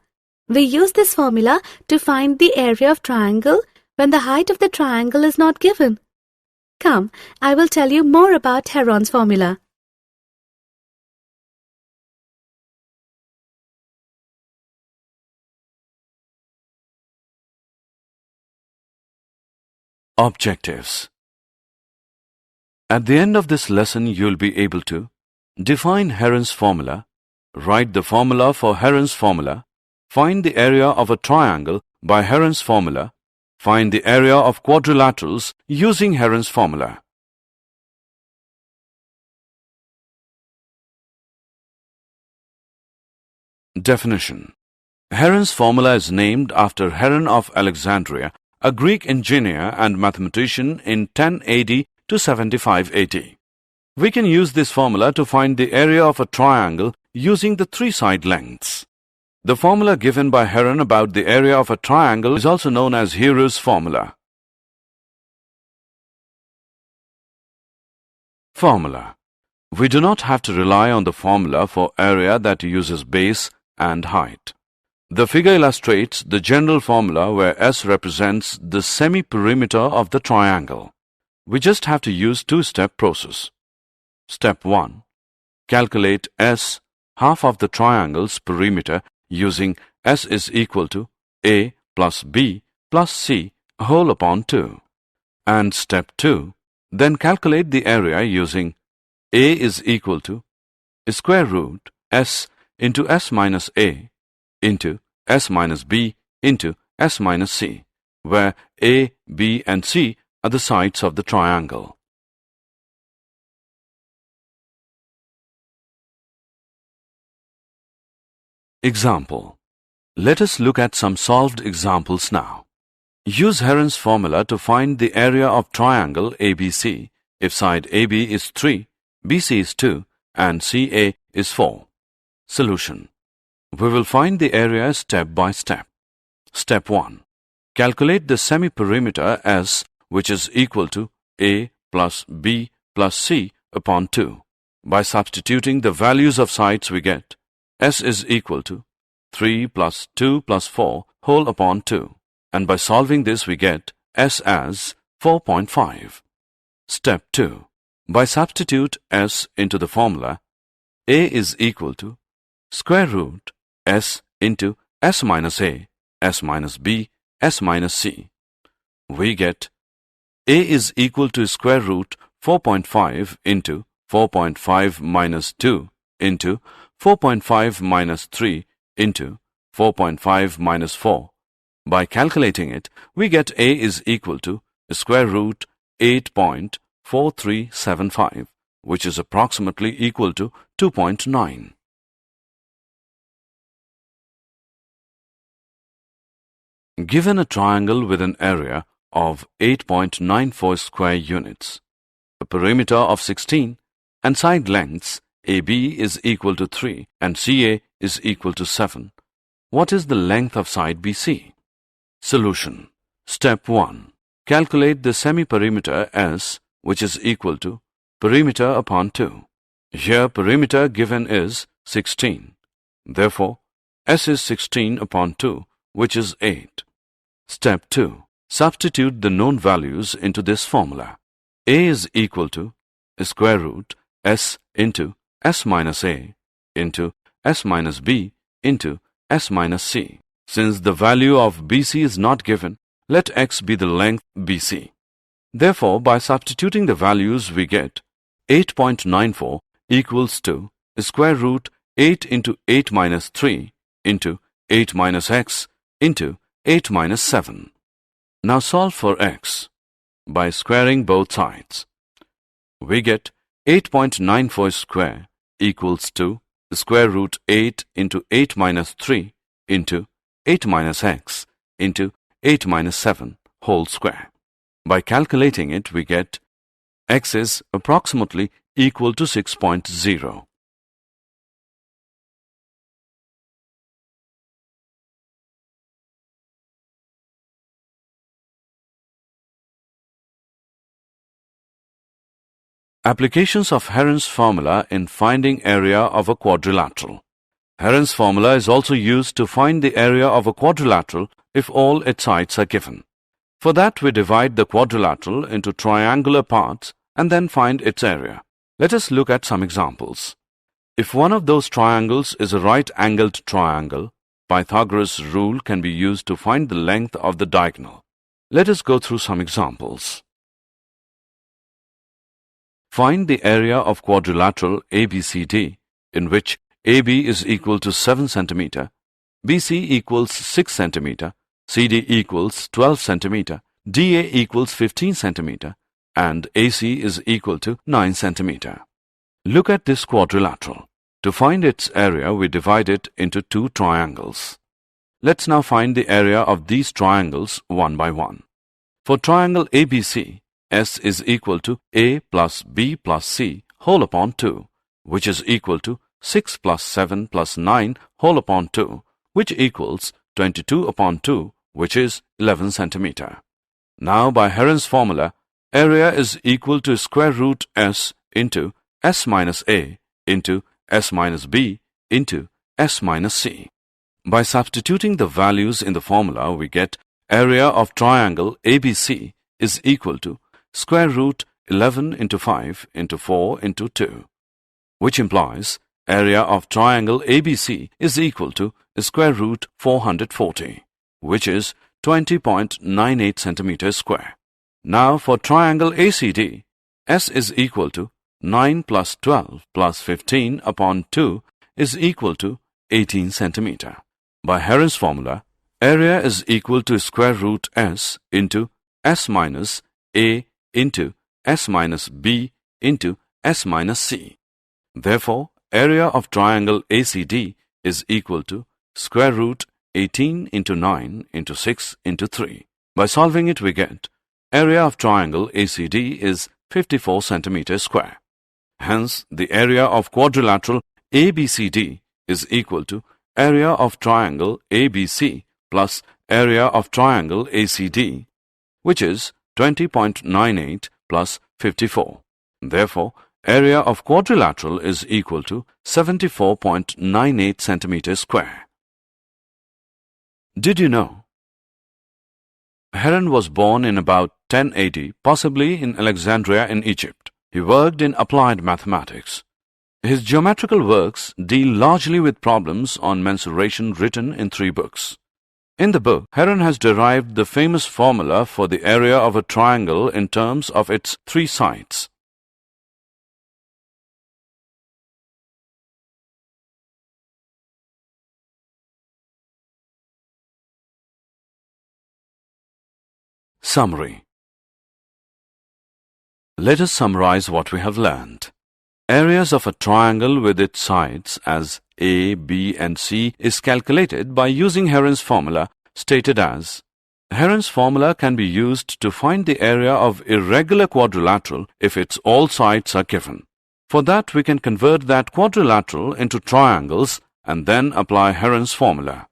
We use this formula to find the area of triangle when the height of the triangle is not given. Come, I will tell you more about Heron's formula. Objectives. At the end of this lesson, you'll be able to define Heron's formula, write the formula for Heron's formula, find the area of a triangle by Heron's formula, find the area of quadrilaterals using Heron's formula. Definition. Heron's formula is named after Heron of Alexandria, a Greek engineer and mathematician in 10 AD to 75 AD. We can use this formula to find the area of a triangle using the three side lengths. The formula given by Heron about the area of a triangle is also known as Hero's formula. Formula. We do not have to rely on the formula for area that uses base and height. The figure illustrates the general formula where S represents the semi-perimeter of the triangle. We just have to use two-step process. Step 1. Calculate S, half of the triangle's perimeter, using S is equal to A plus B plus C whole upon 2. And step 2. Then calculate the area using A is equal to square root S into S minus A into S minus B into S minus C, where A, B and C are the sides of the triangle. Example. Let us look at some solved examples now. Use Heron's formula to find the area of triangle ABC if side AB is 3, BC is 2 and CA is 4. Solution. We will find the area step by step. Step 1. Calculate the semi-perimeter S, which is equal to A plus B plus C upon 2. By substituting the values of sides we get S is equal to 3 plus 2 plus 4 whole upon 2. And by solving this we get S as 4.5. Step 2. By substitute S into the formula, A is equal to square root S into S minus A, S minus B, S minus C. We get A is equal to square root 4.5 into 4.5 minus 2 into 4.5 minus 3 into 4.5 minus 4. By calculating it, we get A is equal to square root 8.4375, which is approximately equal to 2.9. Given a triangle with an area of 8.94 square units, a perimeter of 16, and side lengths AB is equal to 3 and CA is equal to 7, what is the length of side BC? Solution. Step 1. Calculate the semi-perimeter S, which is equal to perimeter upon 2. Here perimeter given is 16. Therefore, S is 16 upon 2, which is 8. Step 2. Substitute the known values into this formula. A is equal to square root S into S minus A into S minus B into S minus C. Since the value of BC is not given, let X be the length BC. Therefore, by substituting the values we get 8.94 equals to square root 8 into 8 minus 3 into 8 minus X into 8 minus 7. Now solve for X by squaring both sides. We get 8.94 square equals to square root 8 into 8 minus 3 into 8 minus X into 8 minus 7 whole square. By calculating it, we get X is approximately equal to 6.0. Applications of Heron's formula in finding area of a quadrilateral. Heron's formula is also used to find the area of a quadrilateral if all its sides are given. For that, we divide the quadrilateral into triangular parts and then find its area. Let us look at some examples. If one of those triangles is a right-angled triangle, Pythagoras' rule can be used to find the length of the diagonal. Let us go through some examples. Find the area of quadrilateral ABCD, in which AB is equal to 7 cm, BC equals 6 cm, CD equals 12 cm, DA equals 15 cm, and AC is equal to 9 cm. Look at this quadrilateral. To find its area, we divide it into two triangles. Let's now find the area of these triangles one by one. For triangle ABC, S is equal to A plus B plus C whole upon 2, which is equal to 6 plus 7 plus 9 whole upon 2, which equals 22 upon 2, which is 11 cm. Now, by Heron's formula, area is equal to square root S into S minus A into S minus B into S minus C. By substituting the values in the formula, we get area of triangle ABC is equal to square root 11 into 5 into 4 into 2, which implies area of triangle ABC is equal to square root 440, which is 20.98 centimeters square. Now for triangle ACD, S is equal to 9 plus 12 plus 15 upon 2 is equal to 18 centimeter. By Heron's formula, area is equal to square root S into S minus A into S minus B into S minus C. Therefore, area of triangle ACD is equal to square root 18 into 9 into 6 into 3. By solving it, we get area of triangle ACD is 54 centimeters square. Hence, the area of quadrilateral ABCD is equal to area of triangle ABC plus area of triangle ACD, which is 20.98 plus 54. Therefore, area of quadrilateral is equal to 74.98 centimeters square. Did you know? Heron was born in about 10 AD, possibly in Alexandria in Egypt. He worked in applied mathematics. His geometrical works deal largely with problems on mensuration written in 3 books. In the book, Heron has derived the famous formula for the area of a triangle in terms of its 3 sides. Summary. Let us summarize what we have learned. Areas of a triangle with its sides as A, B and C is calculated by using Heron's formula stated as: Heron's formula can be used to find the area of irregular quadrilateral if its all sides are given. For that we can convert that quadrilateral into triangles and then apply Heron's formula.